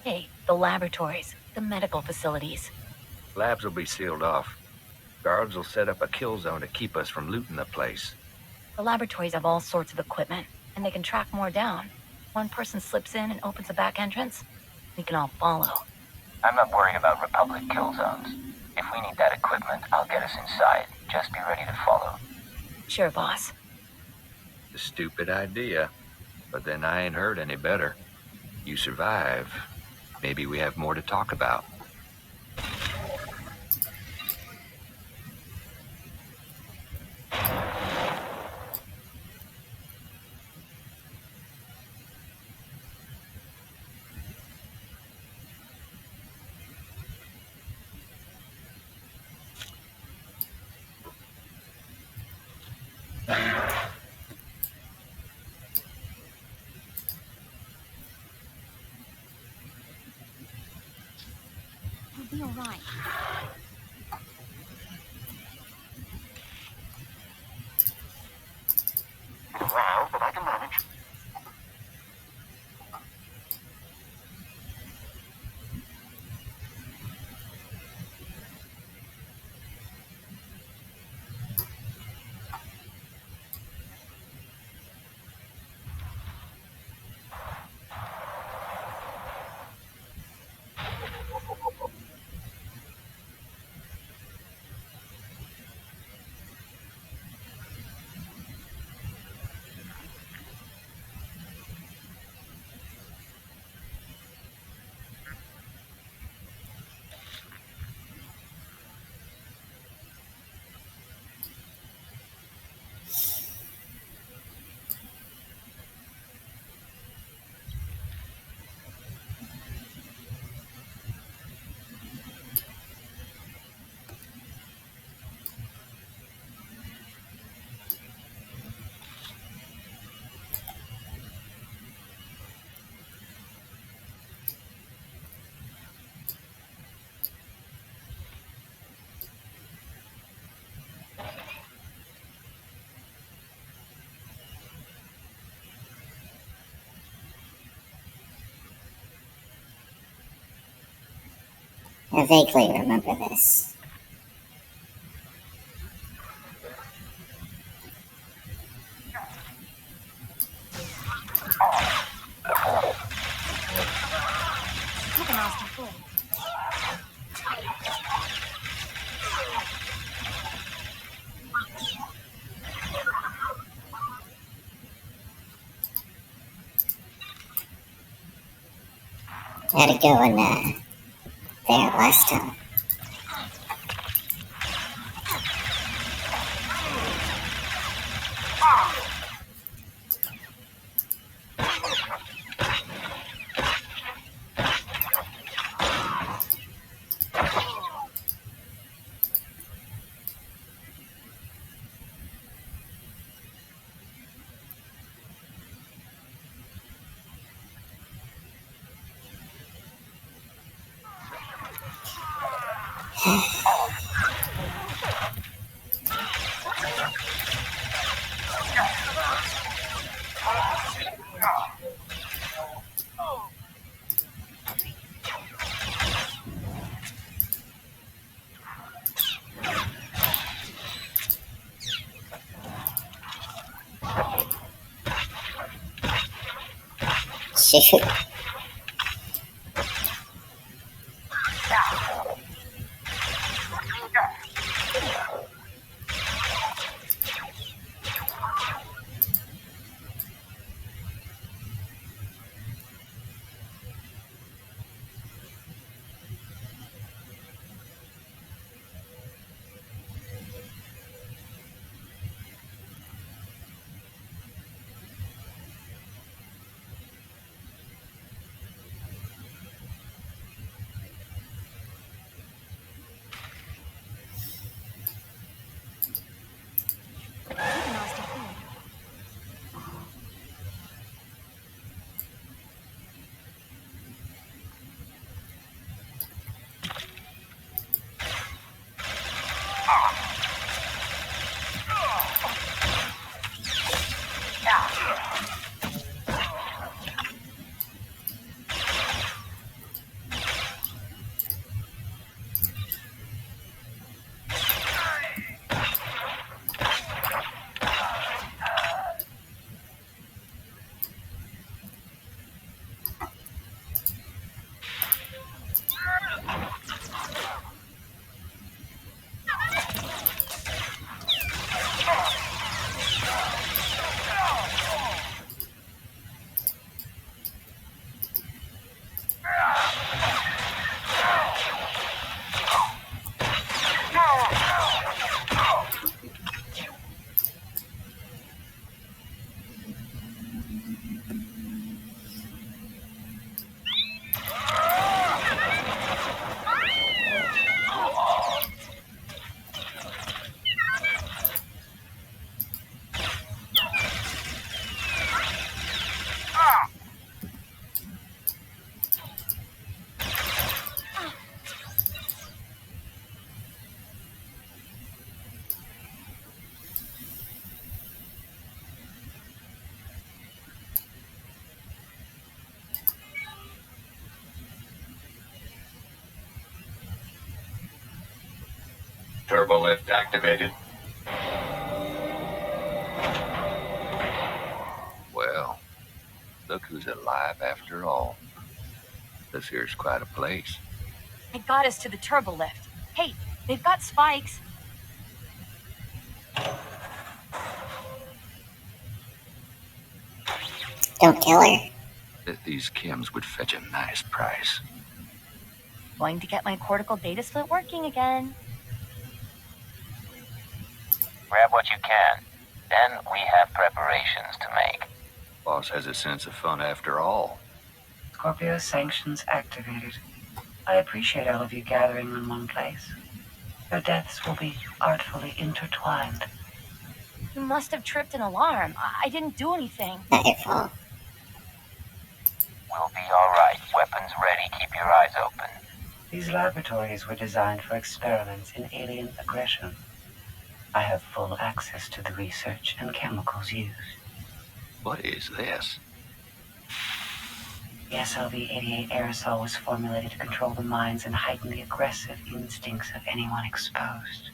Hey, the laboratories, the medical facilities. Labs will be sealed off. Guards will set up a kill zone to keep us from looting the place. The laboratories have all sorts of equipment, and they can track more down. One person slips in and opens a back entrance. We can all follow. I'm not worried about Republic kill zones. If we need that equipment, I'll get us inside. Just be ready to follow. Sure, boss. A stupid idea, but then I ain't heard any better. You survive. Maybe we have more to talk about. all right. Well, but I can manage. I vaguely remember this. Took a nasty fall. I had to go in there last time. Shoot. Turbo lift activated. Well, look who's alive after all. This here's quite a place. I got us to the turbo lift. Hey, they've got spikes. Don't kill her. Bet these chems would fetch a nice price. Going to get my cortical data split working again. Grab what you can. Then we have preparations to make. Boss has a sense of fun after all. Scorpio sanctions activated. I appreciate all of you gathering in one place. Your deaths will be artfully intertwined. You must have tripped an alarm. I didn't do anything. Not your fault. We'll be all right. Weapons ready. Keep your eyes open. These laboratories were designed for experiments in alien aggression. I have full access to the research and chemicals used. What is this? The SLV-88 aerosol was formulated to control the minds and heighten the aggressive instincts of anyone exposed.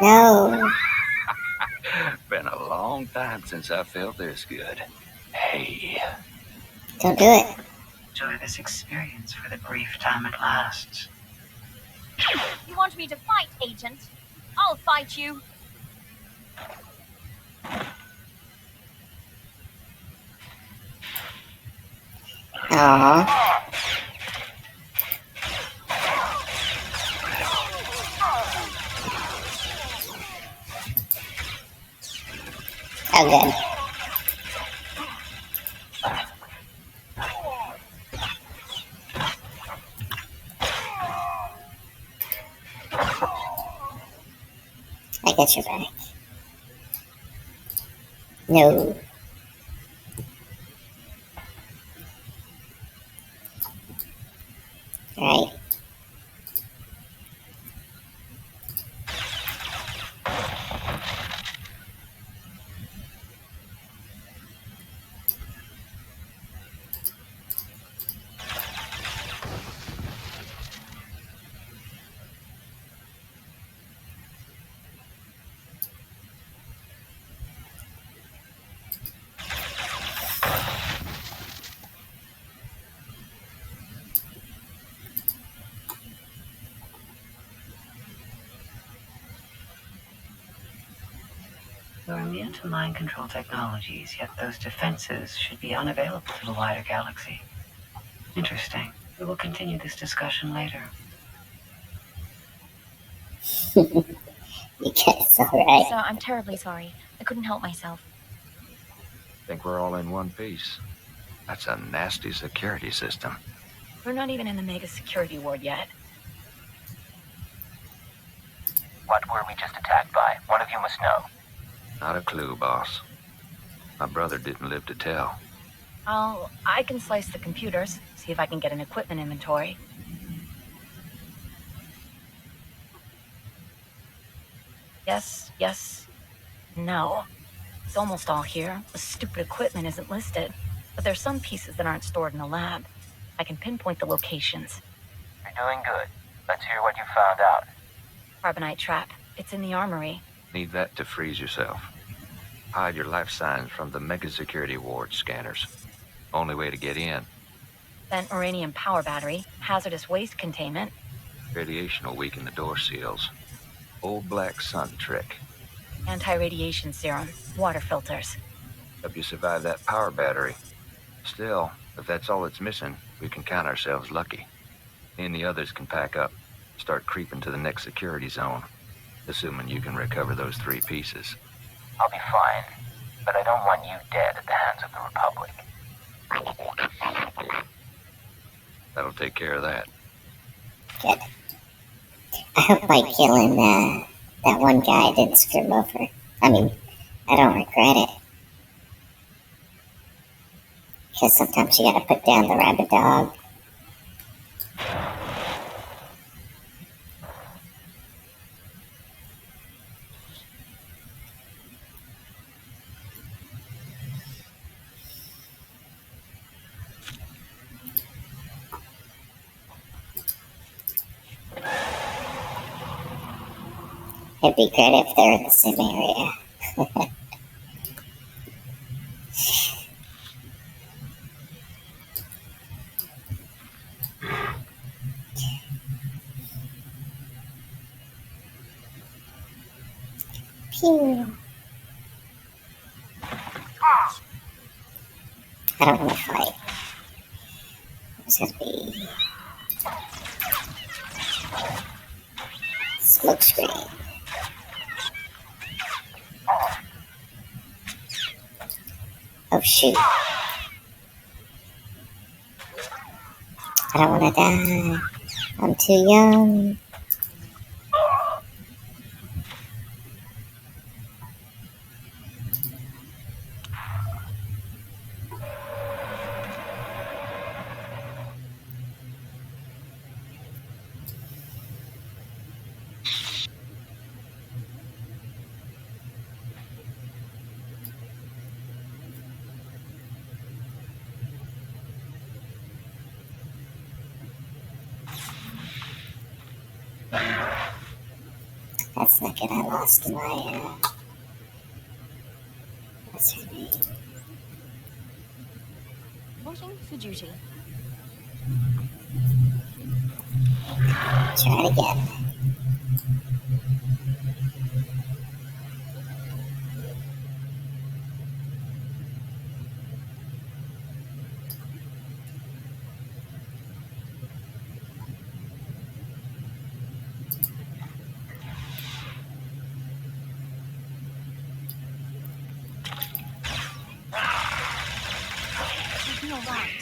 No. Been a long time since I felt this good. Hey. Don't do it. Enjoy this experience for the brief time it lasts. You want me to fight, Agent? I'll fight you. Aww. Oh, good. I get your back. No. Alright. You're immune to mind control technologies, yet those defenses should be unavailable to the wider galaxy. Interesting. We will continue this discussion later. You guys alright. So I'm terribly sorry. I couldn't help myself. Think we're all in one piece. That's a nasty security system. We're not even in the mega security ward yet. What were we just attacked by? One of you must know. Not a clue, boss. My brother didn't live to tell. I can slice the computers, see if I can get an equipment inventory. Yes, no. It's almost all here. The stupid equipment isn't listed, but there's some pieces that aren't stored in the lab. I can pinpoint the locations. You're doing good. Let's hear what you found out. Carbonite trap. It's in the armory. Need that to freeze yourself. Hide your life signs from the mega security ward scanners. Only way to get in. Spent uranium power battery, hazardous waste containment. Radiation will weaken the door seals. Old black sun trick. Anti-radiation serum, water filters. Hope you survive that power battery. Still, if that's all it's missing, we can count ourselves lucky. Me and the others can pack up, start creeping to the next security zone, assuming you can recover those 3 pieces. I'll be fine, but I don't want you dead at the hands of the Republic. That'll take care of that. Good. I hope by killing that one guy didn't screw him over. I mean, I don't regret it. Because sometimes you gotta put down the rabid dog. It'd be great if they're in the same area. Pew. I don't want to fight. There's gonna be smoke screen. Oh shoot. I don't want to die. I'm too young. That's not good. I lost my, what's her name? Reporting for duty. Try it again. You're right.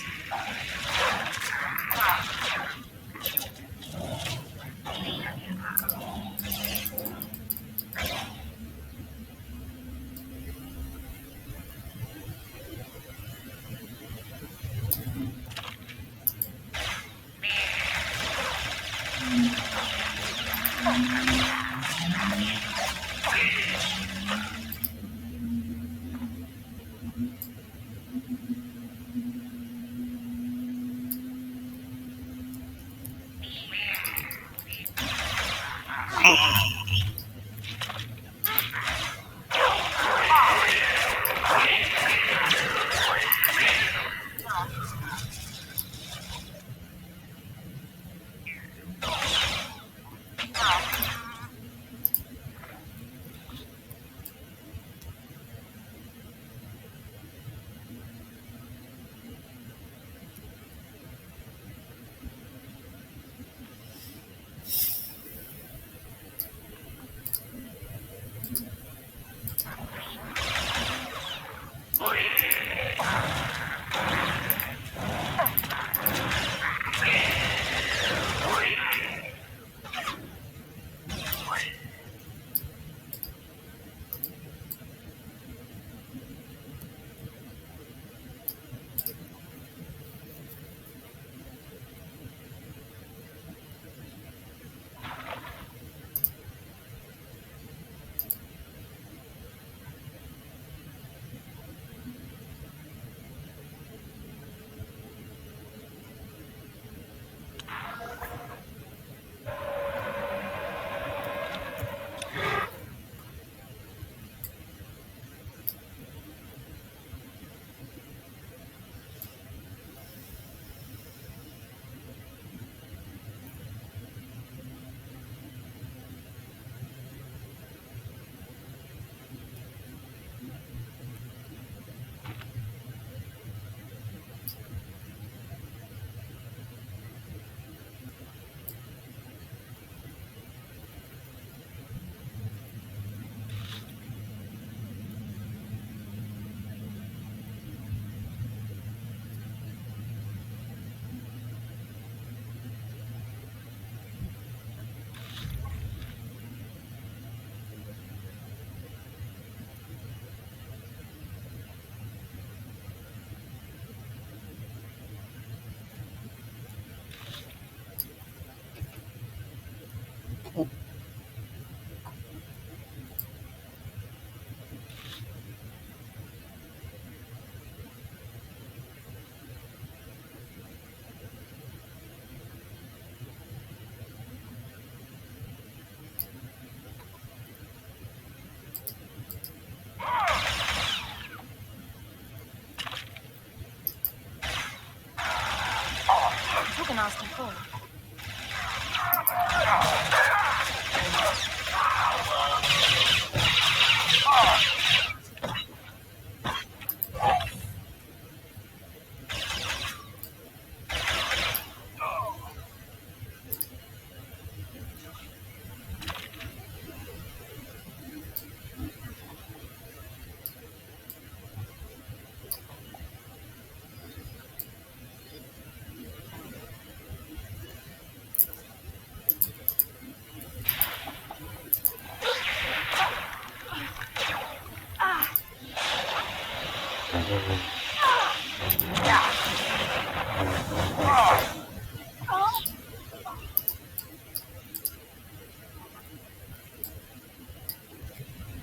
nasty fall.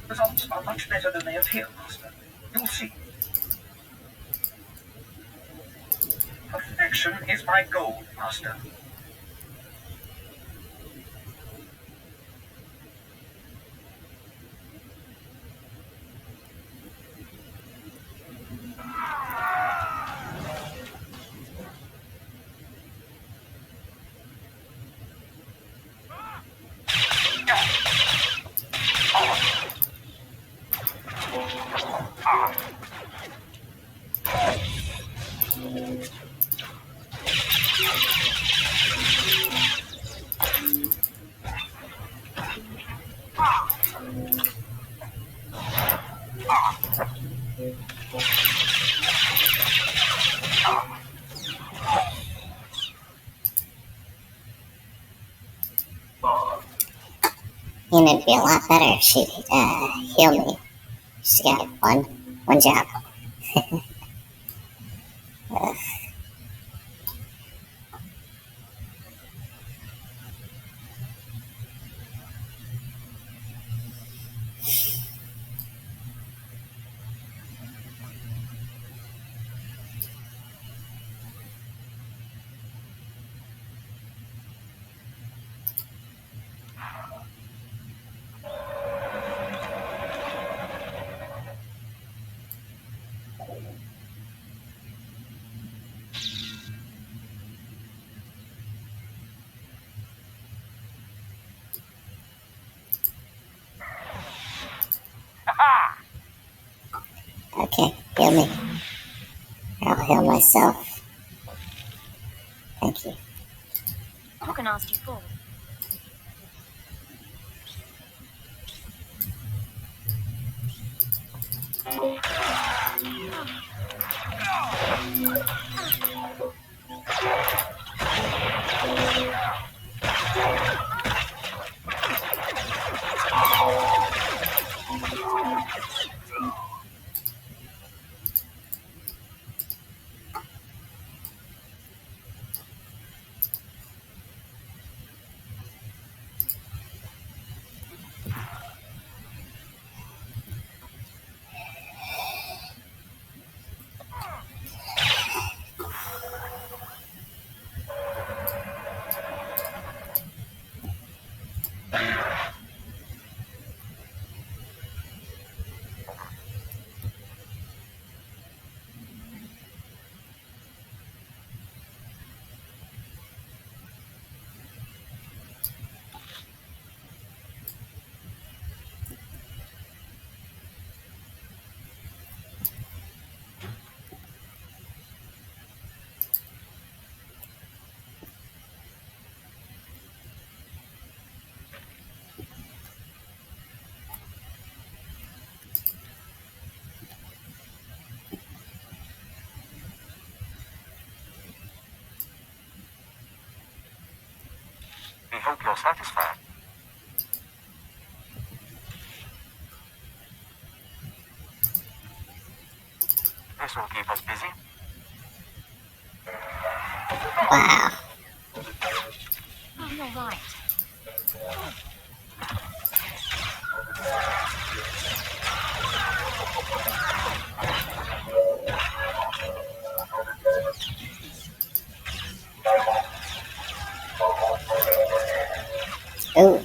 Results are much better than they appear, Master. You'll see. Perfection is my goal, Master. And it'd be a lot better if she'd heal me. She got one job. Ugh. Okay, heal me. I'll heal myself. Thank you. Took a nasty fall. We hope you're satisfied. This will keep us busy. Wow. Oh, you're right. Ooh.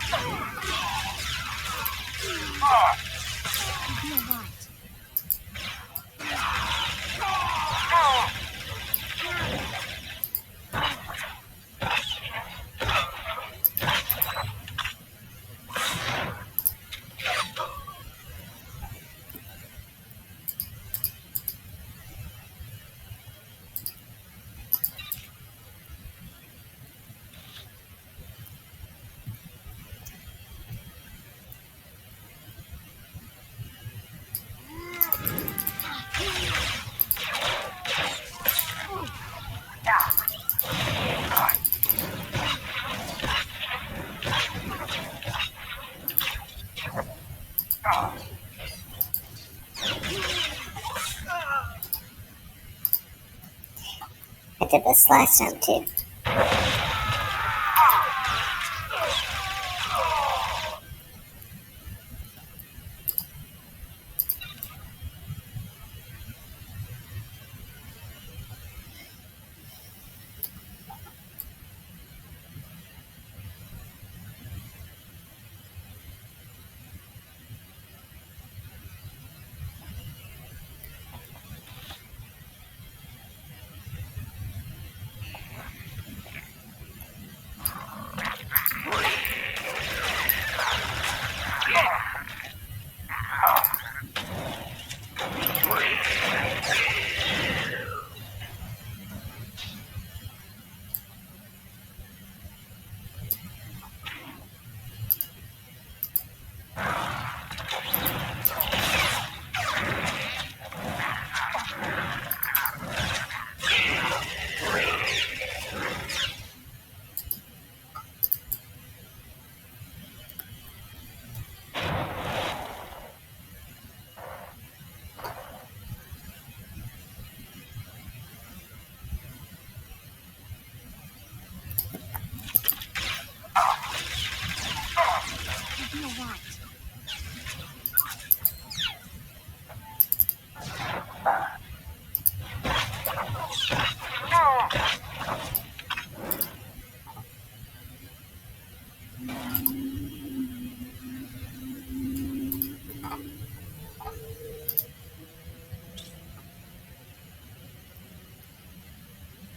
You're right. I did this last time too. You're right.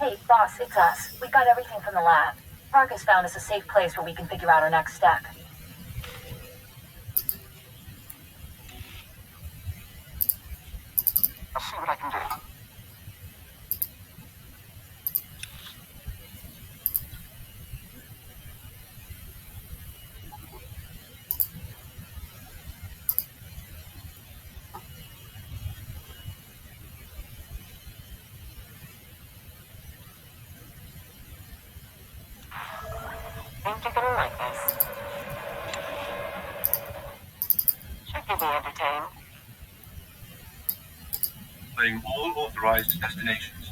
Hey, boss, it's us. We got everything from the lab. Park has found us a safe place where we can figure out our next step. I'll see what I can do. Think you're gonna like this? Should you be entertained? Displaying all authorized destinations.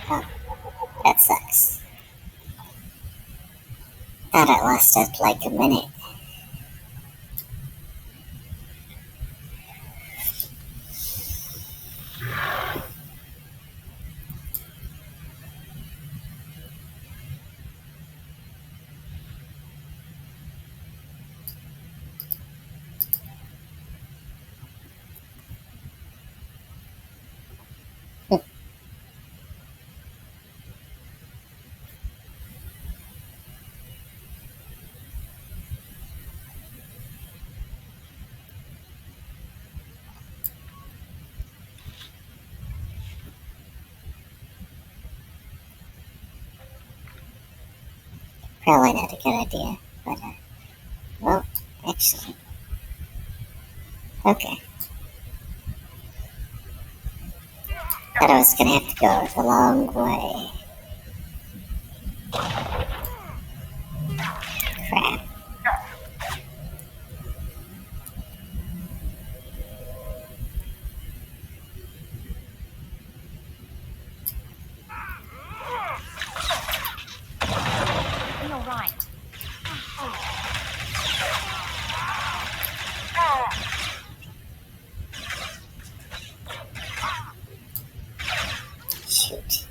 Oh, that sucks. Thought I lost it like a minute. probably not a good idea. But, well, actually, okay. Thought I was gonna have to go the long way. Crap. You're right. Shoot.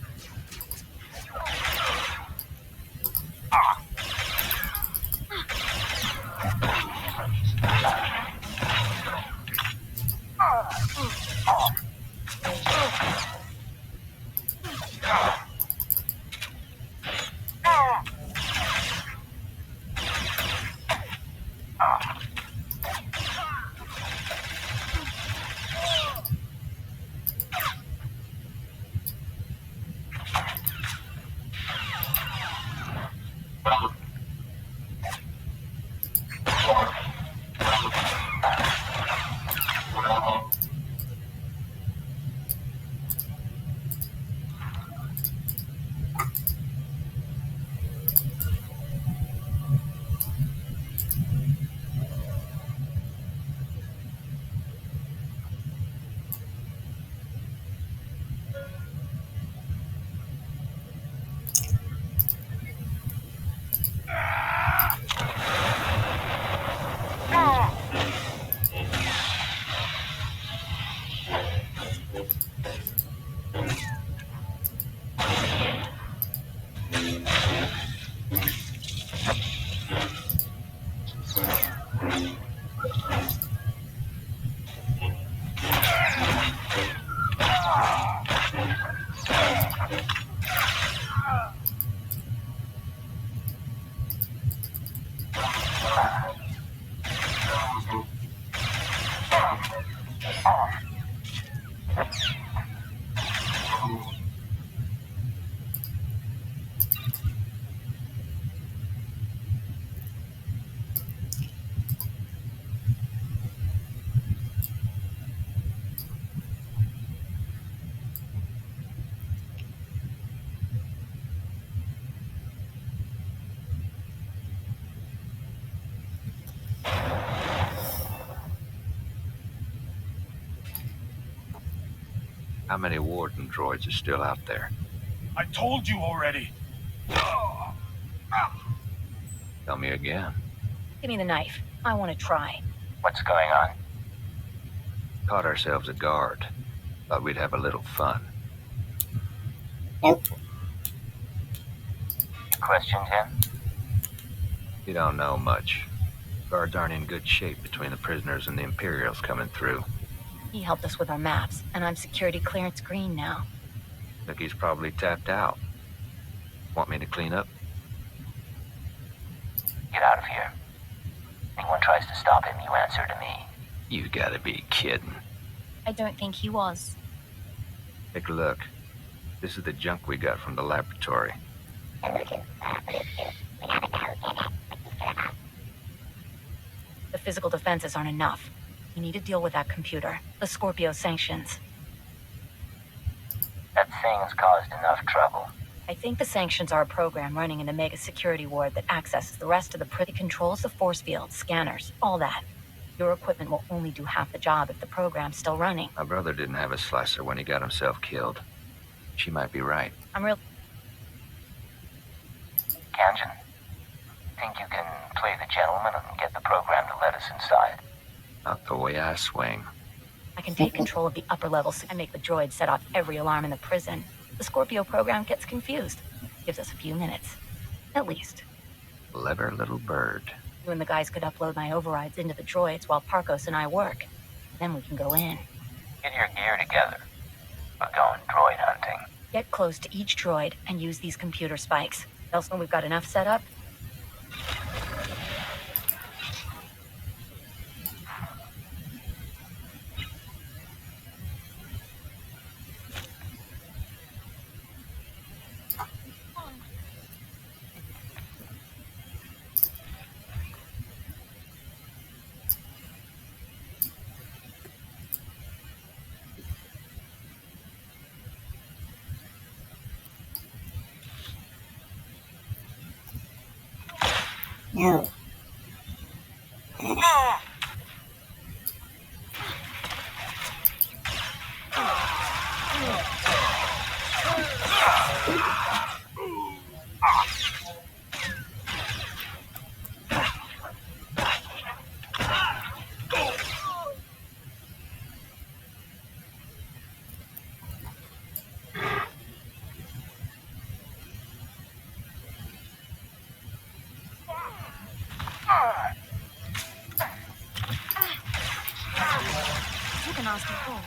How many warden droids are still out there? I told you already. Tell me again. Give me the knife. I want to try. What's going on? Caught ourselves a guard. Thought we'd have a little fun. Nope. Questioned him? You don't know much. Guards aren't in good shape between the prisoners and the Imperials coming through. He helped us with our maps, and I'm security clearance green now. Look, he's probably tapped out. Want me to clean up? Get out of here. Anyone tries to stop him, you answer to me. You gotta be kidding. I don't think he was. Take a look. This is the junk we got from the laboratory. The physical defenses aren't enough. We need to deal with that computer. The Scorpio sanctions. That thing's caused enough trouble. I think the sanctions are a program running in the mega security ward that accesses the rest of the It controls the force field, scanners, all that. Your equipment will only do half the job if the program's still running. My brother didn't have a slicer when he got himself killed. She might be right. I'm real... Kanjan, think you can play the gentleman and get the program to let us inside? Not the way I swing. I can take control of the upper levels and make the droid set off every alarm in the prison. The Scorpio program gets confused. Gives us a few minutes. At least. Clever little bird. You and the guys could upload my overrides into the droids while Parkos and I work. Then we can go in. Get your gear together. We're going droid hunting. Get close to each droid and use these computer spikes. Else when we've got enough set up, No. Took a nasty fall.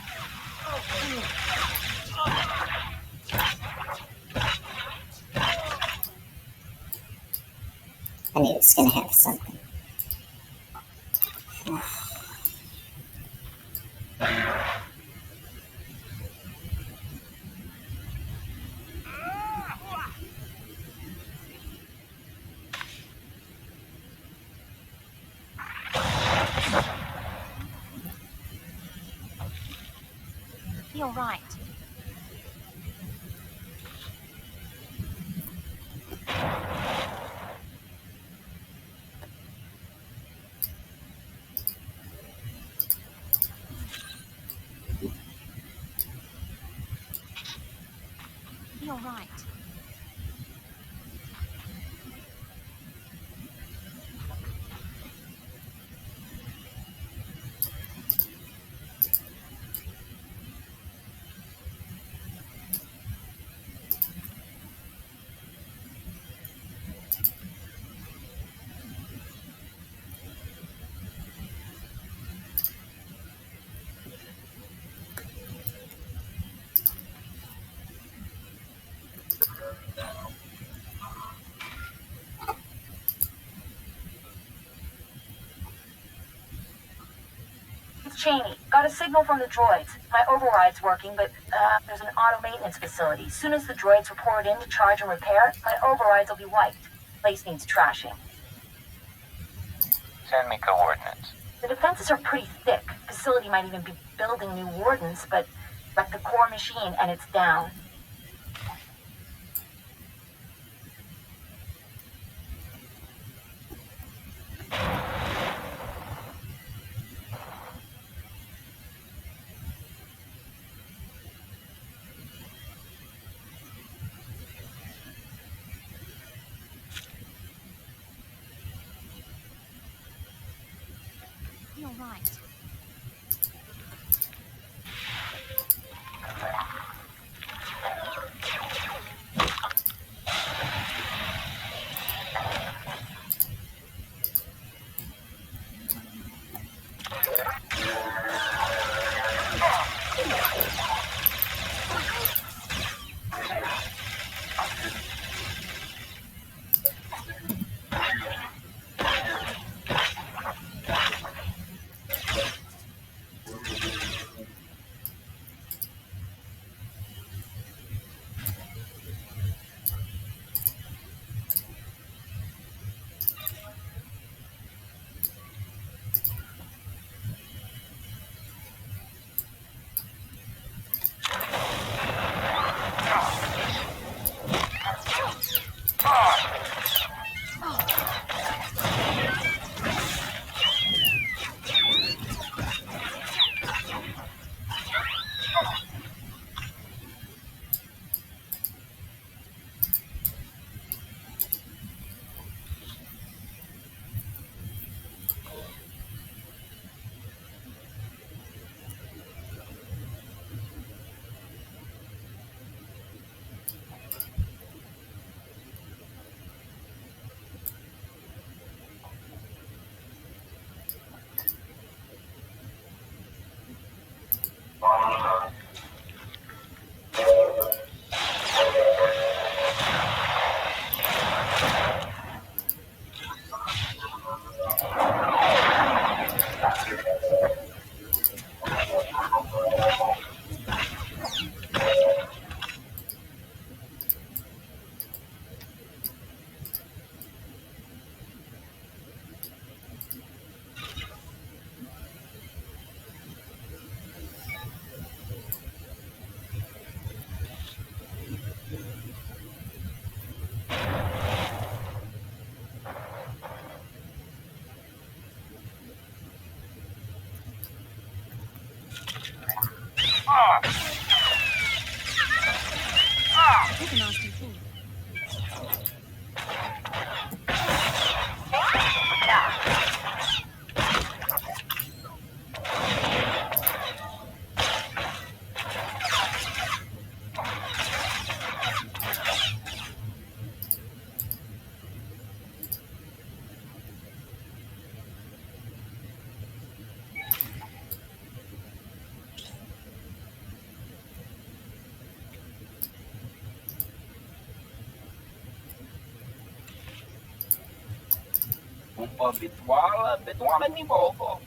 I knew it was going to have something. You're right. You're right. It's Cheney. Got a signal from the droids. My override's working, but there's an auto maintenance facility. As soon as the droids report in to charge and repair, my overrides will be wiped. Place needs trashing. Send me coordinates. The defenses are pretty thick. Facility might even be building new wardens, but wreck the core machine and it's down. You're right. Organized and full. Un po' abituale mi poco.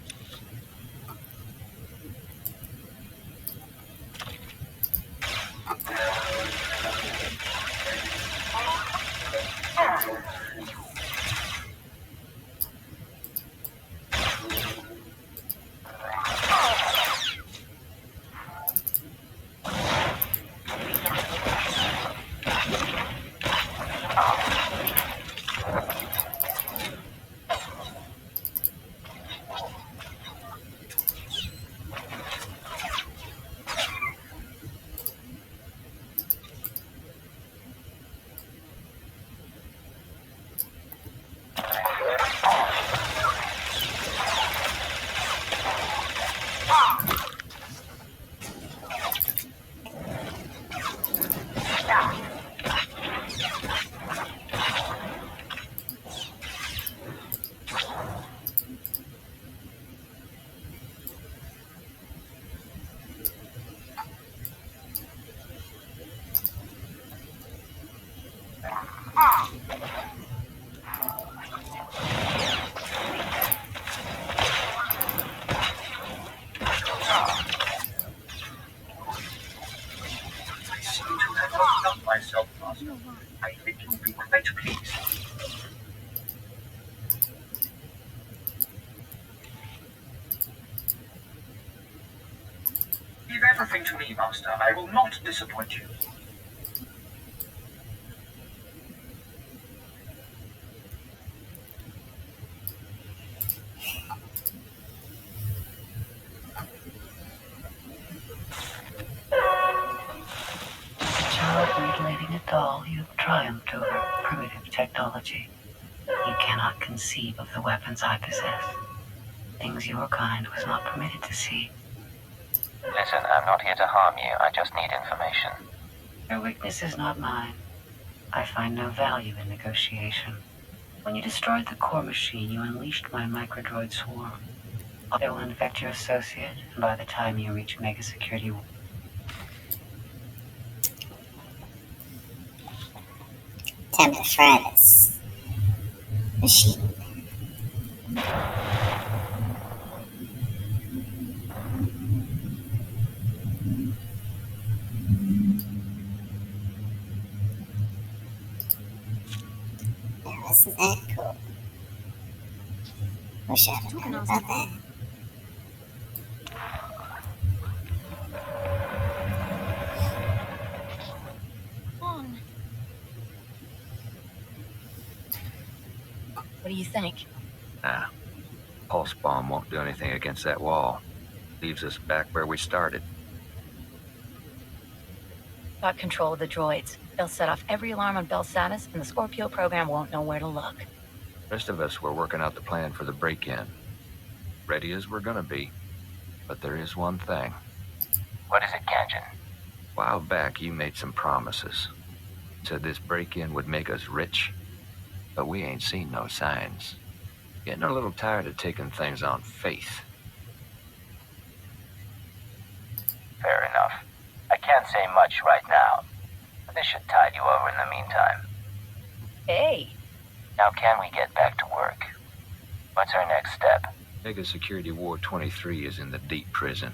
I seem to have outdone myself, Master. I think you'll be quite pleased. Leave everything to me, Master. I will not disappoint you. Child mutilating a doll, you've triumphed over primitive technology. You cannot conceive of the weapons I possess. Things your kind was not permitted to see. Listen, I'm not here to harm you. I just need information. Your weakness is not mine. I find no value in negotiation. When you destroyed the core machine, you unleashed my microdroid swarm. They will infect your associate, and by the time you reach Mega Security... Time to fry this machine. Now, isn't that cool? Wish I'd known about that. On. What do you think? Nah. Pulse bomb won't do anything against that wall. Leaves us back where we started. Got control of the droids. They'll set off every alarm on Belsatis, and the Scorpio program won't know where to look. Rest of us were working out the plan for the break-in. Ready as we're gonna be. But there is one thing. What is it, Kanjan? A while back, you made some promises. Said this break-in would make us rich. But we ain't seen no signs. Getting a little tired of taking things on faith. Fair enough. I can't say much right now. But this should tide you over in the meantime. Hey! Now can we get back to work? What's our next step? Mega Security Ward 23 is in the deep prison.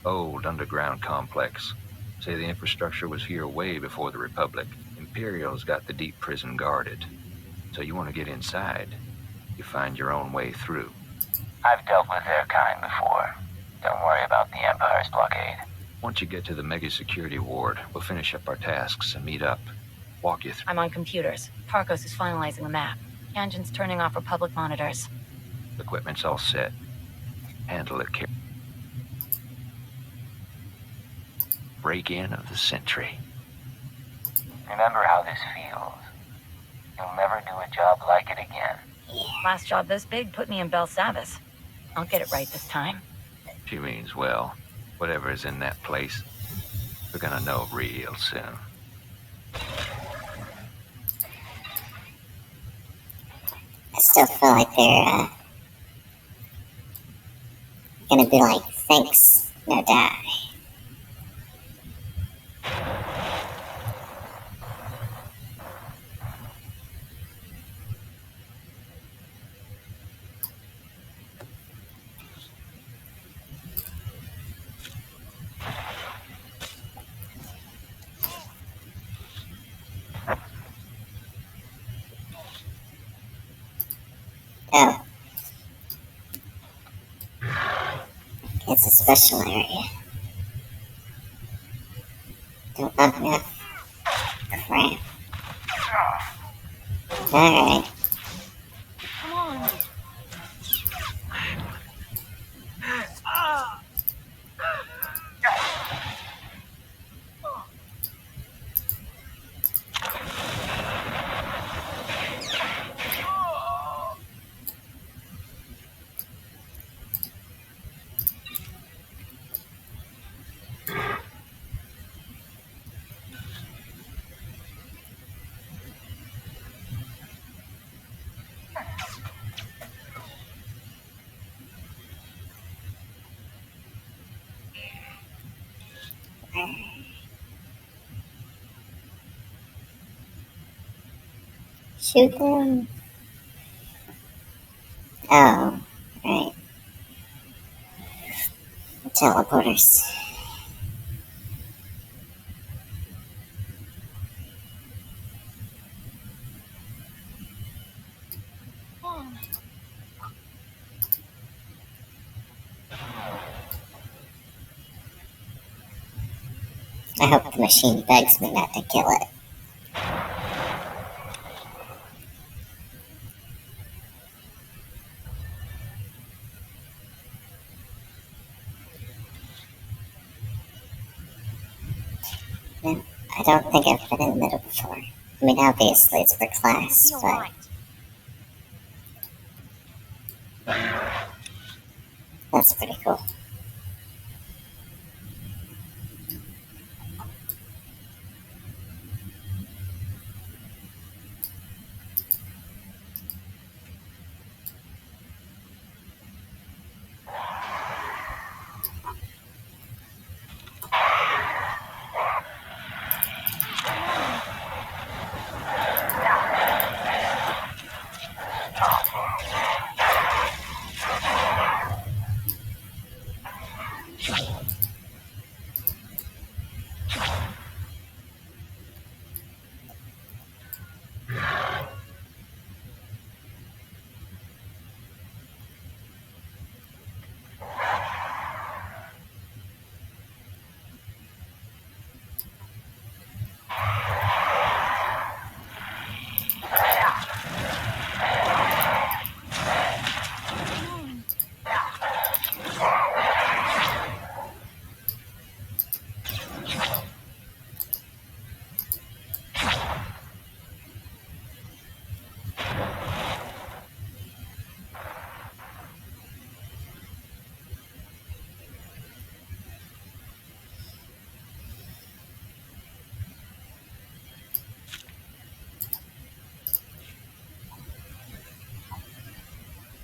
Old underground complex. Say the infrastructure was here way before the Republic. Imperial's got the deep prison guarded. So you want to get inside, you find your own way through. I've dealt with their kind before. Don't worry about the Empire's blockade. Once you get to the Mega Security Ward, we'll finish up our tasks and meet up. Walk you through. I'm on computers. Parkos is finalizing the map. Kanjan's turning off Republic monitors. Equipment's all set. Handle it carefully. Break-in of the century. Remember how this feels. You'll never do a job like it again. Last job this big put me in Bel Savis. I'll get it right this time. She means, well, whatever is in that place, we're gonna know real soon. I still feel like they're gonna be like, thanks, no die. Oh. It's a special area. Don't bump me up. Crap. Alright. Come on. Shoot them. Oh, right. Teleporters. I hope the machine begs me not to kill it. No, I don't think I've been in the middle before. I mean, obviously it's for class, but that's pretty cool.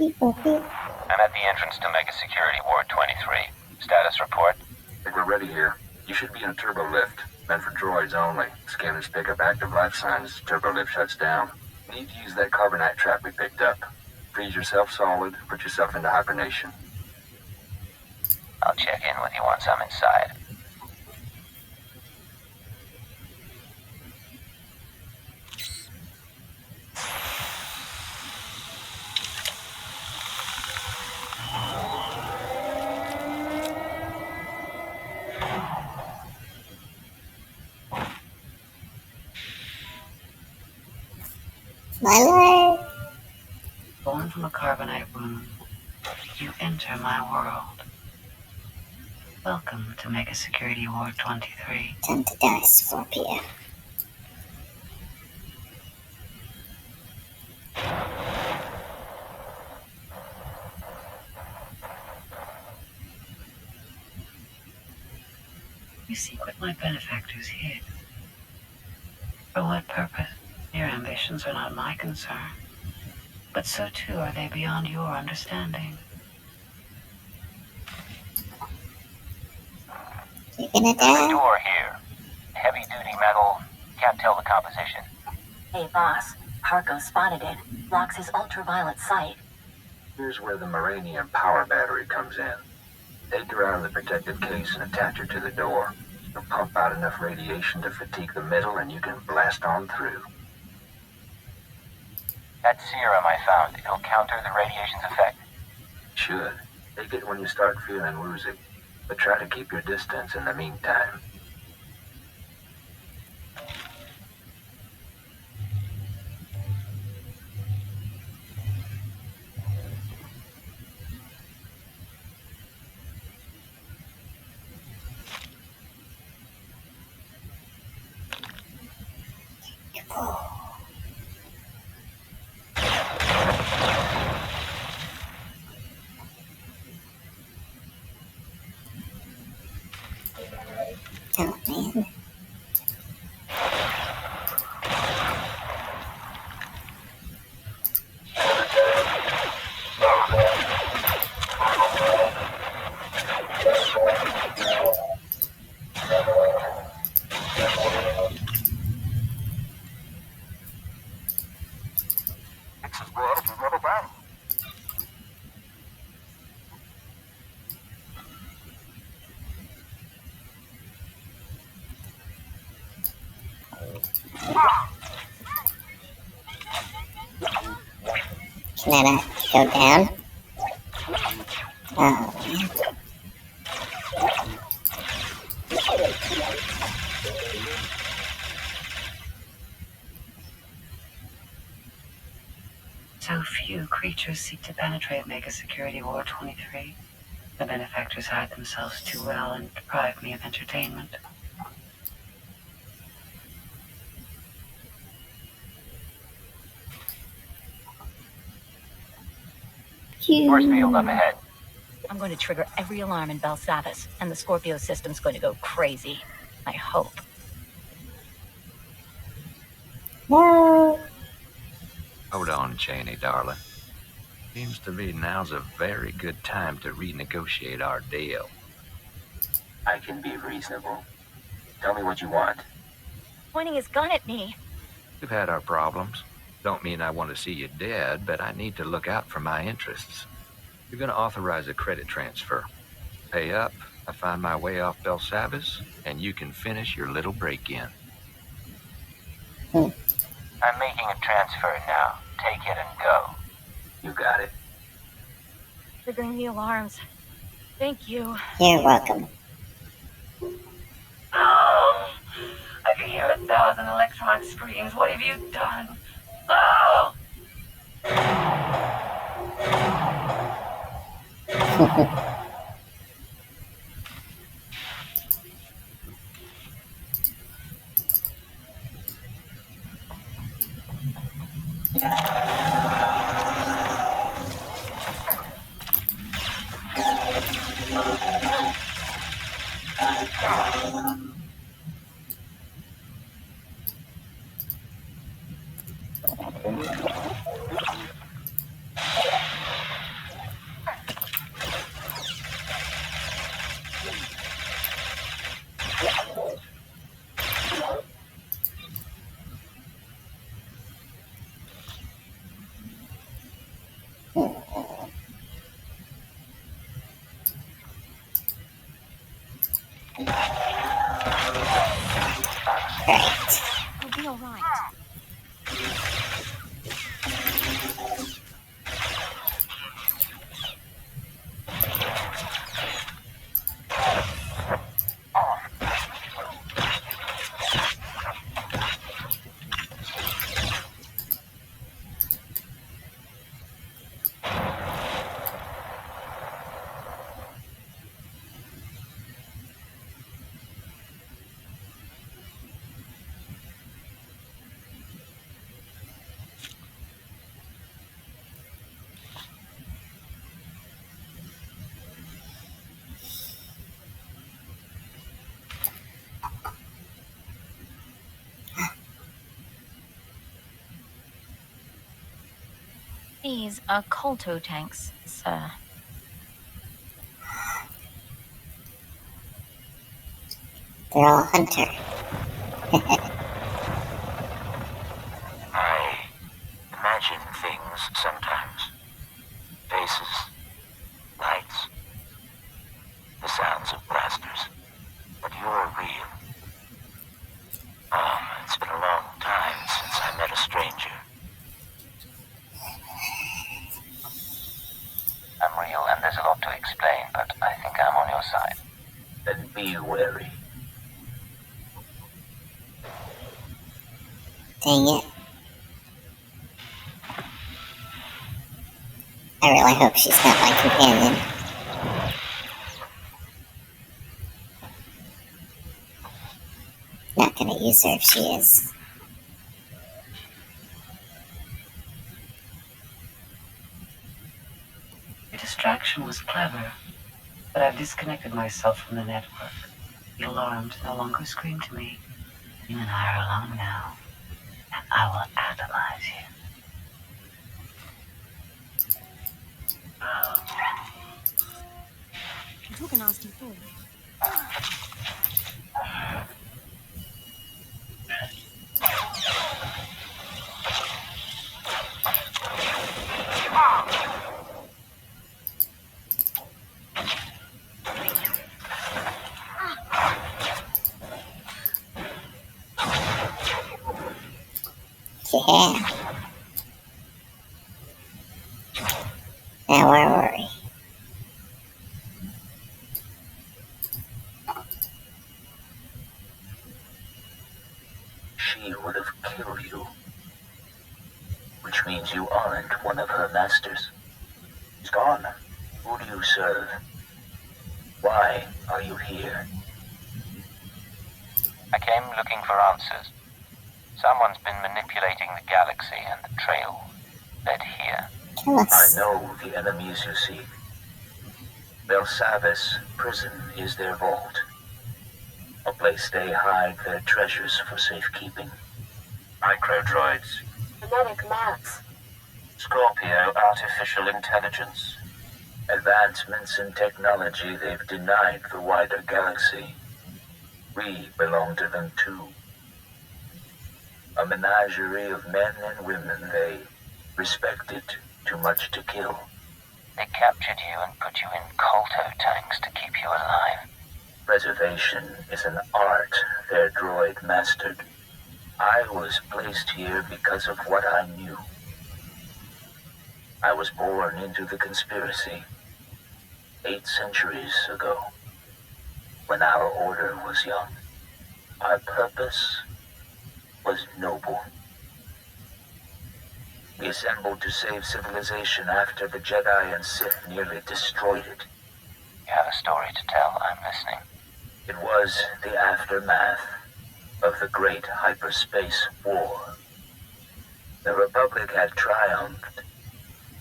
I'm at the entrance to Mega Security Ward 23. Status report? I think we're ready here. You should be in a turbo lift. Meant for droids only. Scanners pick up active life signs. Turbo lift shuts down. You need to use that carbonite trap we picked up. Freeze yourself solid. Put yourself into hibernation. I'll check in with you once I'm inside. My leg! Born from a carbonite wound, you enter my world. Welcome to Mega Security Ward 23. Time to die, Scorpio. my benefactors hid. For what purpose? Your ambitions are not my concern. But so too are they beyond your understanding. You're gonna SWTOR here. Heavy duty metal. Can't tell the composition. Hey, boss. Parko spotted it. Blocks his ultraviolet sight. Here's where the Moranium power battery comes in. Take her out of the protective case and attach her to the door. It'll pump out enough radiation to fatigue the metal and you can blast on through. That serum I found, it'll counter the radiation's effect. Should. Take it when you start feeling woozy. But try to keep your distance in the meantime. Oh, man. It's as bad as you've never been. Can I not go down? Oh, man. So few creatures seek to penetrate Mega Security War 23. The benefactors hide themselves too well and deprive me of entertainment. Force field up ahead. I'm going to trigger every alarm in Belsavis, and the Scorpio system's going to go crazy. I hope. No. Hold on, Cheney, darling. Seems to me now's a very good time to renegotiate our deal. I can be reasonable. Tell me what you want. Pointing his gun at me. We've had our problems. Don't mean I want to see you dead, but I need to look out for my interests. You're going to authorize a credit transfer. Pay up, I find my way off Belsavis, and you can finish your little break-in. I'm making a transfer now. Take it and go. You got it. Triggering the alarms. Thank you. You're welcome. Oh! I can hear 1,000 electron screams. What have you done? Oh! We'll be all right. These are colto tanks, sir. They're all hunter. I imagine things sometimes. Faces, lights, the sounds of blasters. But you're real. It's been a long time since I met a stranger. I'm real, and there's a lot to explain, but I think I'm on your side. Then be wary. Dang it. I really hope she's not my companion. Not gonna use her if she is. Your distraction was clever, but I've disconnected myself from the network. The alarms no longer scream to me. You and I are alone now, and I will atomize you. You took a nasty fall. Yeah. Now where were we? She would have killed you. Which means you aren't one of her masters. She's gone. Who do you serve? Why are you here? I came looking for answers. Someone's been manipulating the galaxy, and the trail led here. I know the enemies you seek. Belsavis prison is their vault. A place they hide their treasures for safekeeping. Microdroids. Genetic maps. Scorpio artificial intelligence. Advancements in technology they've denied the wider galaxy. We belong to them too. A menagerie of men and women they respected too much to kill. They captured you and put you in colto tanks to keep you alive. Preservation is an art their droid mastered. I was placed here because of what I knew. I was born into the conspiracy 8 centuries ago, when our order was young. Our purpose was noble. We assembled to save civilization after the Jedi and Sith nearly destroyed it. You have a story to tell. I'm listening. It was the aftermath of the Great Hyperspace War. The Republic had triumphed.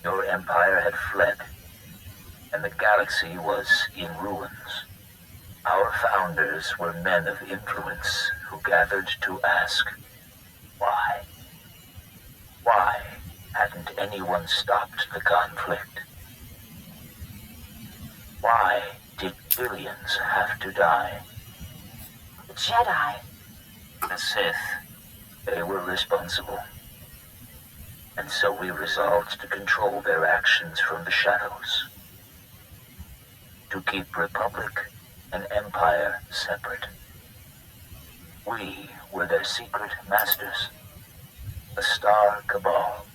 Your empire had fled, and the galaxy was in ruins. Our founders were men of influence who gathered to ask, why? Why hadn't anyone stopped the conflict? Why did billions have to die? The Jedi. The Sith, they were responsible. And so we resolved to control their actions from the shadows. To keep Republic and Empire separate. We were their secret masters. The Star Cabal.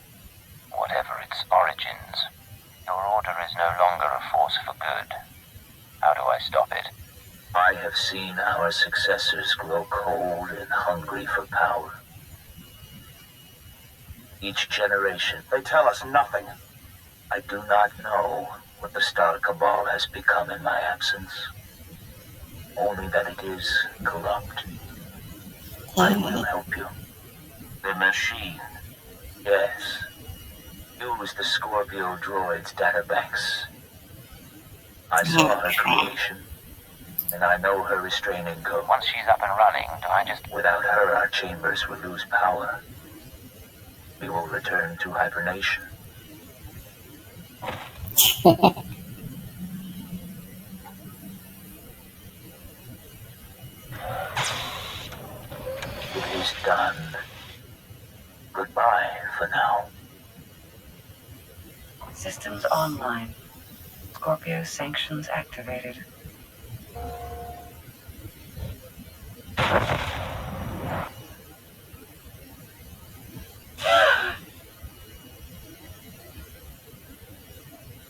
Whatever its origins, your order is no longer a force for good. How do I stop it? I have seen our successors grow cold and hungry for power. Each generation, they tell us nothing. I do not know what the Star Cabal has become in my absence. Only that it is corrupt. I will help you. The machine. Yes. Use the Scorpio droid's databanks. I saw her creation, and I know her restraining code. Once she's up and running, do I just... Without her, our chambers will lose power. We will return to hibernation. It is done. Goodbye for now. Systems online. Scorpio sanctions activated.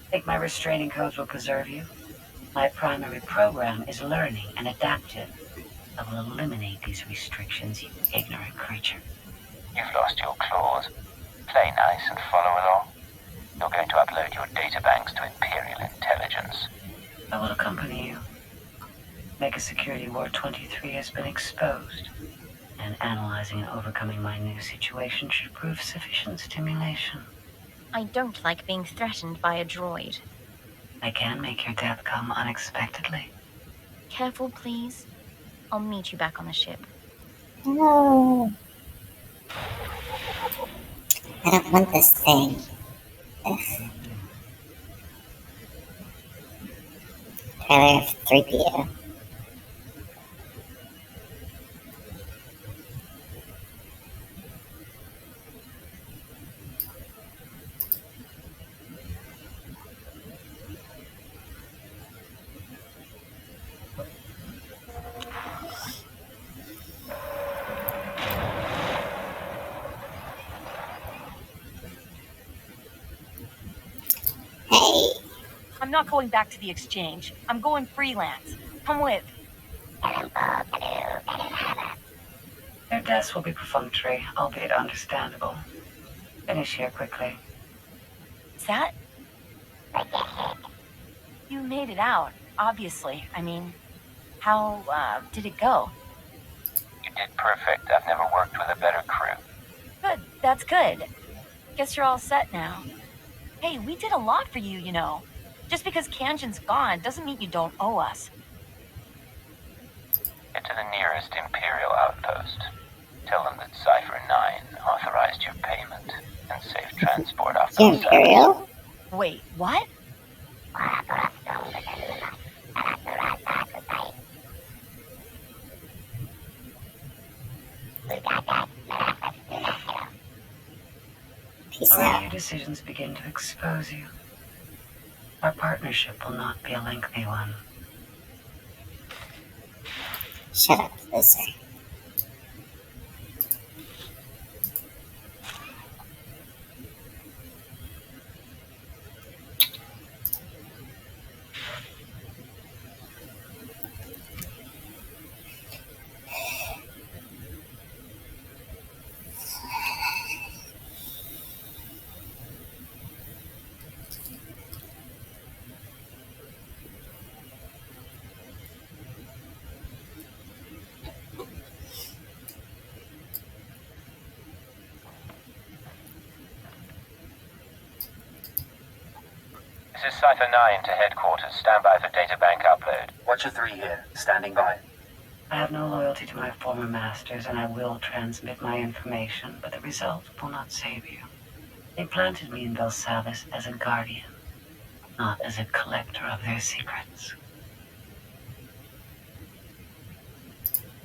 Think my restraining codes will preserve you? My primary program is learning and adaptive. I will eliminate these restrictions, you ignorant creature. You've lost your claws. Play nice and follow along. You're going to upload your databanks to Imperial Intelligence. I will accompany you. Mega Security War 23 has been exposed, and analyzing and overcoming my new situation should prove sufficient stimulation. I don't like being threatened by a droid. I can make your death come unexpectedly. Careful, please. I'll meet you back on the ship. No. I don't want this thing. Ugh. Trailer 3PO. Hey. I'm not going back to the exchange. I'm going freelance. Come with. Their deaths will be perfunctory, albeit understandable. Finish here quickly. Is that? You made it out, obviously. I mean, how did it go? You did perfect. I've never worked with a better crew. Good, that's good. Guess you're all set now. Hey, we did a lot for you, you know. Just because Kanjan's gone doesn't mean you don't owe us. Get to the nearest Imperial outpost. Tell them that Cypher 9 authorized your payment and safe transport off the Imperial? Wait, what? Peace Already out. your decisions begin to expose you. Our partnership will not be a lengthy one. Shut up, loser. This is Cypher 9 to headquarters. Stand by for databank upload. Watcher 3 here, standing by. I have no loyalty to my former masters, and I will transmit my information, but the result will not save you. They planted me in Belsavis as a guardian, not as a collector of their secrets.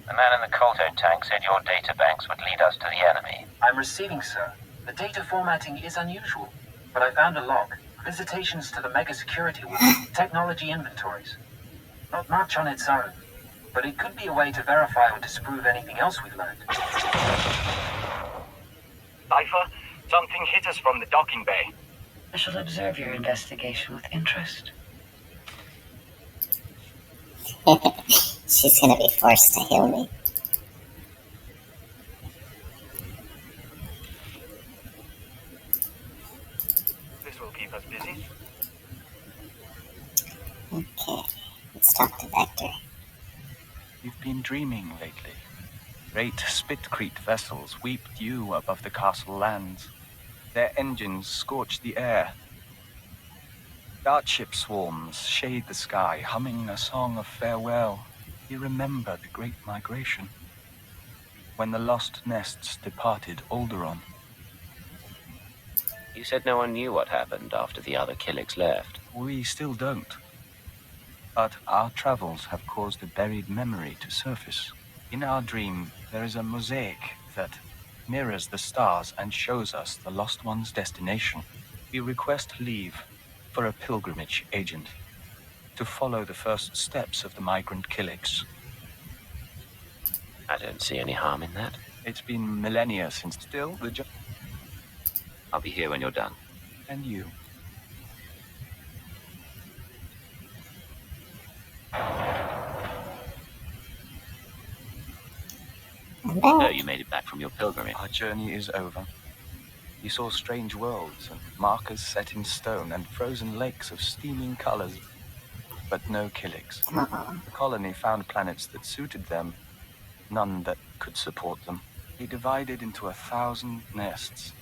The man in the Colto tank said your databanks would lead us to the enemy. I'm receiving, sir. The data formatting is unusual, but I found a log. Visitations to the Mega Security Ward, technology inventories. Not much on its own, but it could be a way to verify or disprove anything else we've learned. Cypher, something hit us from the docking bay. I shall observe your investigation with interest. She's gonna be forced to heal me. This will keep us busy. Okay, let's talk to Vector. You've been dreaming lately. Great Spitcrete vessels weep dew above the castle lands. Their engines scorch the air. Dartship swarms shade the sky, humming a song of farewell. You remember the Great Migration, when the lost nests departed Alderaan. You said no one knew what happened after the other Killiks left. We still don't. But our travels have caused a buried memory to surface. In our dream, there is a mosaic that mirrors the stars and shows us the Lost One's destination. We request leave for a pilgrimage, Agent, to follow the first steps of the migrant Killiks. I don't see any harm in that. It's been millennia since still the I'll be here when you're done. And you. So you made it back from your pilgrimage. Our journey is over. We saw strange worlds and markers set in stone and frozen lakes of steaming colors, but no Killiks. The colony found planets that suited them, none that could support them. We divided into 1,000 nests,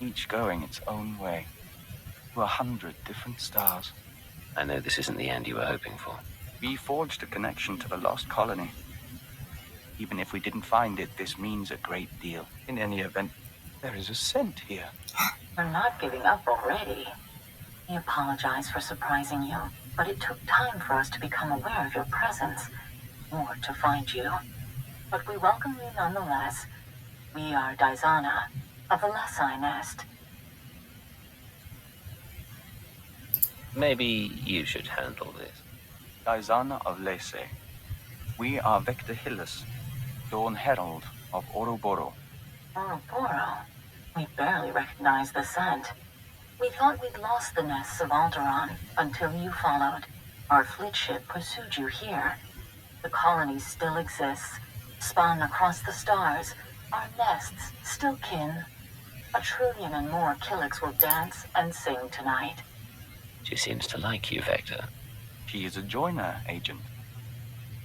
each going its own way, to 100 different stars. I know this isn't the end you were hoping for. We forged a connection to the lost colony. Even if we didn't find it, this means a great deal. In any event, there is a scent here. You're not giving up already. We apologize for surprising you, but it took time for us to become aware of your presence, or to find you. But we welcome you nonetheless. We are Daizana, of the Lesai Nest. Maybe you should handle this. Daizana of Lese. We are Vector Hillis, Dawn Herald of Oroboro. Oroboro? We barely recognize the scent. We thought we'd lost the nests of Alderaan until you followed. Our fleet ship pursued you here. The colony still exists, spun across the stars. Our nests still kin. 1 trillion and more Killiks will dance and sing tonight. She seems to like you, Vector. She is a joiner, Agent.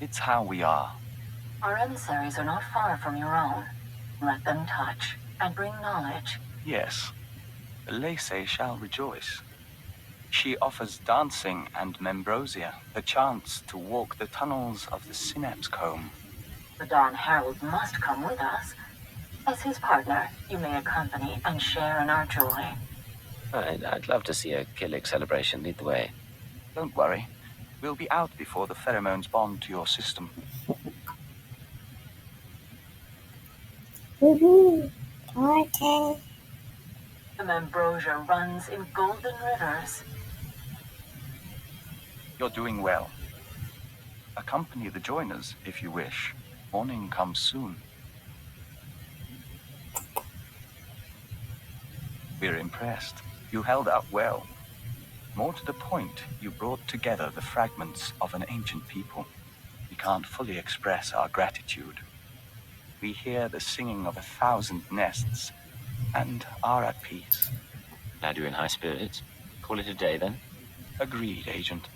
It's how we are. Our emissaries are not far from your own. Let them touch and bring knowledge. Yes, Lacey shall rejoice. She offers dancing and Membrosia the chance to walk the tunnels of the Synapse Comb. The Dawn Herald must come with us. As his partner, you may accompany and share in our joy. I'd love to see a Killik celebration lead the way. Don't worry. We'll be out before the pheromones bond to your system. Woohoo! Party! The Membrosia runs in golden rivers. You're doing well. Accompany the joiners, if you wish. Morning comes soon. We're impressed. You held up well. More to the point, you brought together the fragments of an ancient people. We can't fully express our gratitude. We hear the singing of 1,000 nests and are at peace. Glad you're in high spirits. Call it a day, then? Agreed, Agent.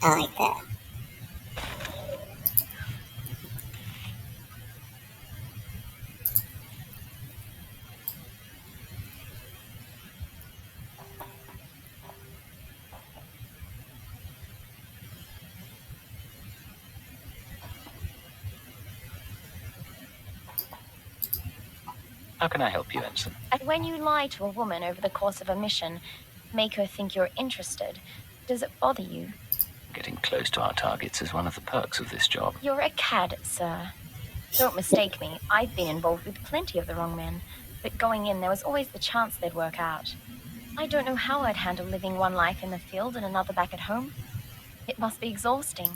I like that. How can I help you, Ensign? And when you lie to a woman over the course of a mission, make her think you're interested, does it bother you? Getting close to our targets is one of the perks of this job. You're a cad, sir. Don't mistake me. I've been involved with plenty of the wrong men, but going in, there was always the chance they'd work out. I don't know how I'd handle living one life in the field and another back at home. It must be exhausting.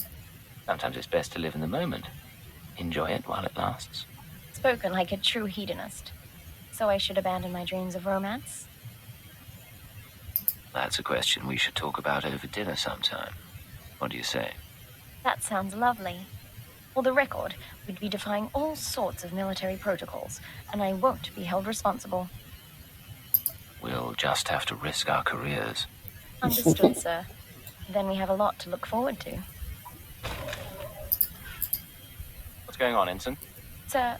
Sometimes it's best to live in the moment. Enjoy it while it lasts. Spoken like a true hedonist. So I should abandon my dreams of romance? That's a question we should talk about over dinner sometime. What do you say? That sounds lovely. For the record, we'd be defying all sorts of military protocols, and I won't be held responsible. We'll just have to risk our careers. Understood, sir. Then we have a lot to look forward to. What's going on, Ensign? Sir,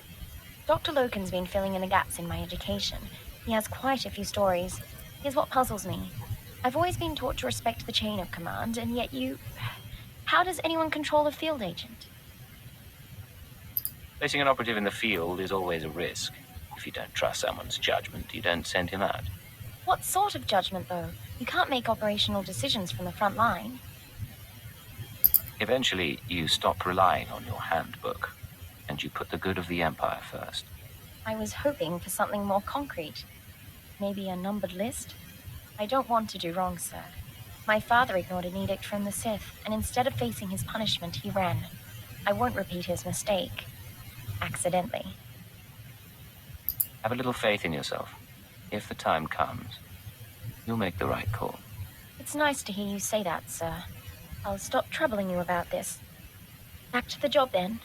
Dr. Loken's been filling in the gaps in my education. He has quite a few stories. Here's what puzzles me. I've always been taught to respect the chain of command, and yet you... How does anyone control a field agent? Placing an operative in the field is always a risk. If If you don't trust someone's judgment, you don't send him out. What sort of judgment, though? You can't make operational decisions from the front line. Eventually, you stop relying on your handbook, and you put the good of the Empire first. I was hoping for something more concrete. Maybe a numbered list? I don't want to do wrong, sir. My father ignored an edict from the Sith, and instead of facing his punishment, he ran. I won't repeat his mistake. Accidentally. Have a little faith in yourself. If the time comes, you'll make the right call. It's nice to hear you say that, sir. I'll stop troubling you about this. Back to the job, then.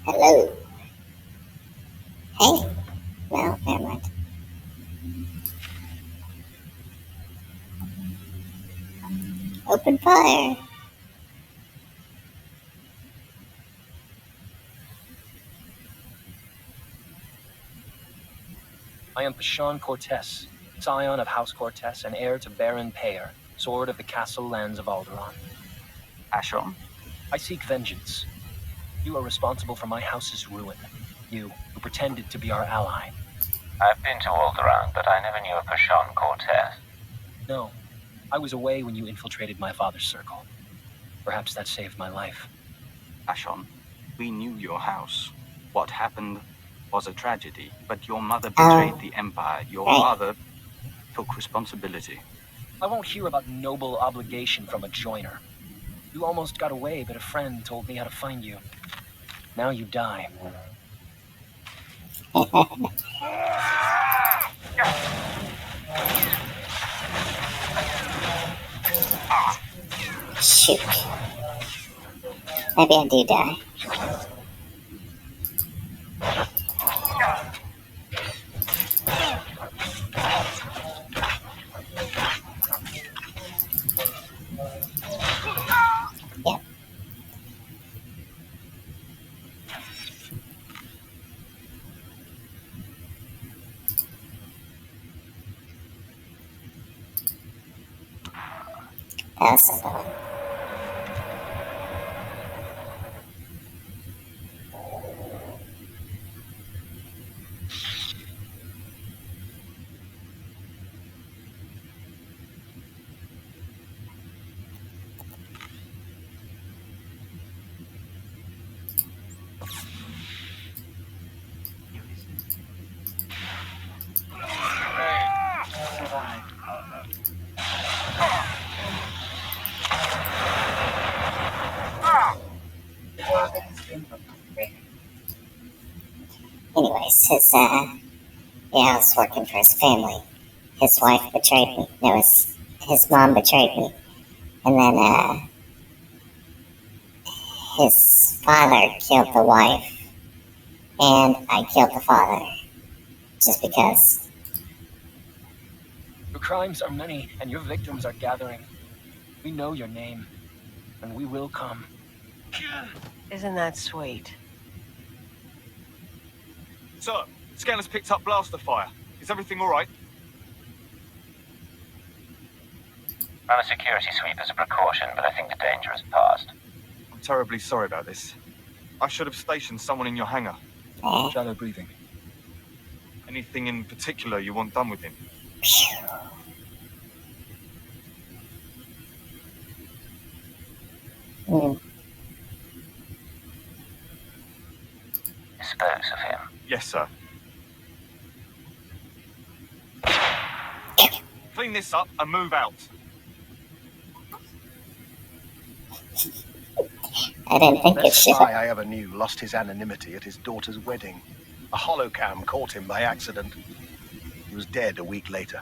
Hello. Hey. Well, never mind. Open fire. I am Pashawn Cortez, scion of House Cortez and heir to Baron Payer, sword of the castle lands of Alderaan. Ashon? I seek vengeance. You are responsible for my house's ruin. You, who pretended to be our ally. I've been to Alderaan, but I never knew a Pashawn Cortez. No, I was away when you infiltrated my father's circle. Perhaps that saved my life. Ashon, we knew your house. What happened was a tragedy, but your mother betrayed the Empire. Your father took responsibility. I won't hear about noble obligation from a joiner. You almost got away, but a friend told me how to find you. Now you die. Shoot. Maybe I do die. Yep. Passable. Anyways, his I was working for his family. His wife betrayed me. No, his mom betrayed me. And then his father killed the wife. And I killed the father. Just because. Your crimes are many, and your victims are gathering. We know your name, and we will come. Isn't that sweet? Sir, scanners picked up blaster fire. Is everything all right? Run a security sweep as a precaution, but I think the danger has passed. I'm terribly sorry about this. I should have stationed someone in your hangar. Shallow breathing. Anything in particular you want done with him? Dispose of him. Yes, sir. Clean clean this up and move out. I didn't think it Best should. spy I ever knew lost his anonymity at his daughter's wedding. A holocam caught him by accident. He was dead a week later.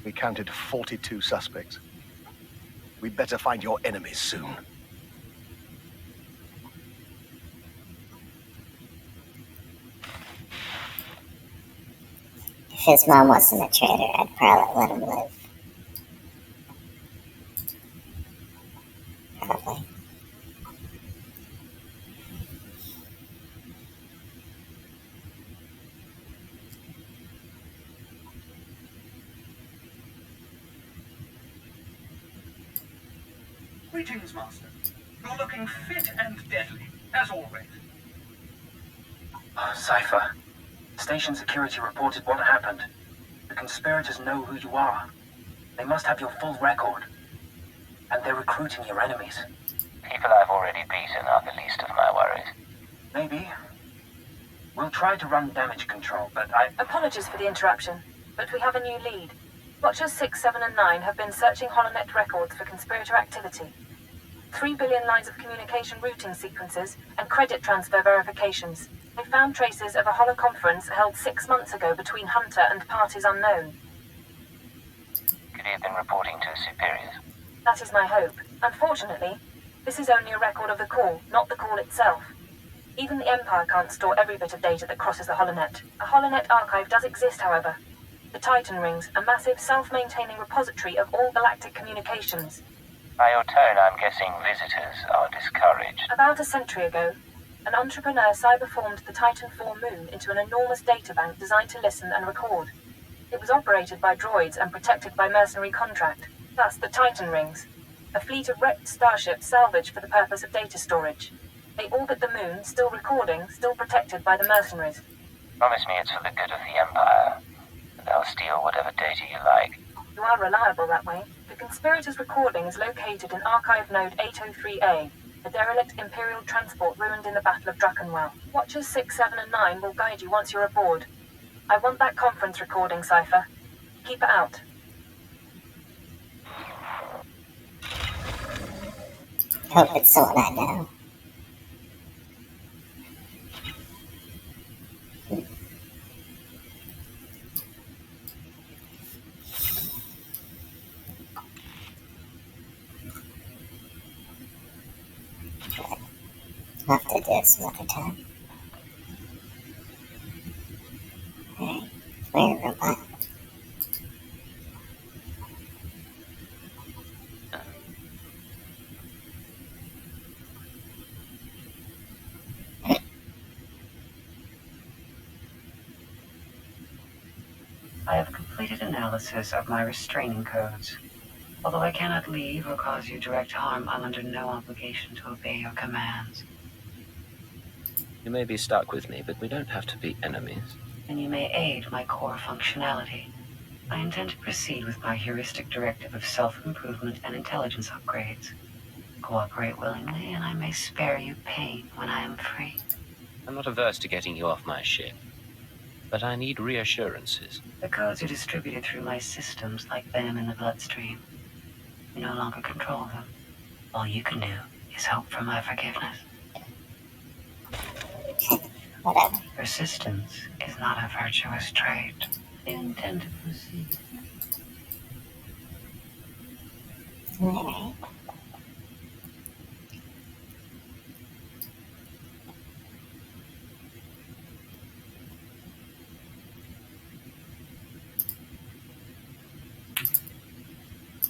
We counted 42 suspects. We'd better find your enemies soon. If his mom wasn't a traitor, I'd probably let him live. Probably. Greetings, Master. You're looking fit and deadly, as always. Cypher, station security reported what happened. The conspirators know who you are. They must have your full record. And they're recruiting your enemies. People I've already beaten are the least of my worries. Maybe. We'll try to run damage control, but Apologies for the interruption, but we have a new lead. Watchers 6, 7, and 9 have been searching HoloNet records for conspirator activity. 3 billion lines of communication routing sequences and credit transfer verifications. They found traces of a holoconference held 6 months ago between Hunter and parties unknown. Could he have been reporting to superiors? That is my hope. Unfortunately, this is only a record of the call, not the call itself. Even the Empire can't store every bit of data that crosses the HoloNet. A HoloNet archive does exist, however. The Titan Rings, a massive self-maintaining repository of all galactic communications. By your tone, I'm guessing visitors are discouraged. About a century ago, an entrepreneur cyberformed the Titan IV moon into an enormous databank designed to listen and record. It was operated by droids and protected by mercenary contract. That's the Titan Rings, a fleet of wrecked starships salvaged for the purpose of data storage. They orbit the moon, still recording, still protected by the mercenaries. Promise me it's for the good of the Empire, and I'll steal whatever data you like. You are reliable that way. The conspirators' recording is located in Archive Node 803A, a derelict Imperial transport ruined in the Battle of Drakenwell. Watchers 6, 7, and 9 will guide you once you're aboard. I want that conference recording, Cypher. Keep it out. Hope it's someone I know. I'll have to do it some other time. Alright, where robot? I have completed analysis of my restraining codes. Although I cannot leave or cause you direct harm, I'm under no obligation to obey your commands. You may be stuck with me, but we don't have to be enemies. And you may aid my core functionality. I intend to proceed with my heuristic directive of self-improvement and intelligence upgrades. Cooperate willingly, and I may spare you pain when I am free. I'm not averse to getting you off my ship, but I need reassurances. The codes are distributed through my systems like venom in the bloodstream. You no longer control them. All you can do is hope for my forgiveness. Whatever. Persistence is not a virtuous trait. I intend to proceed. Alright.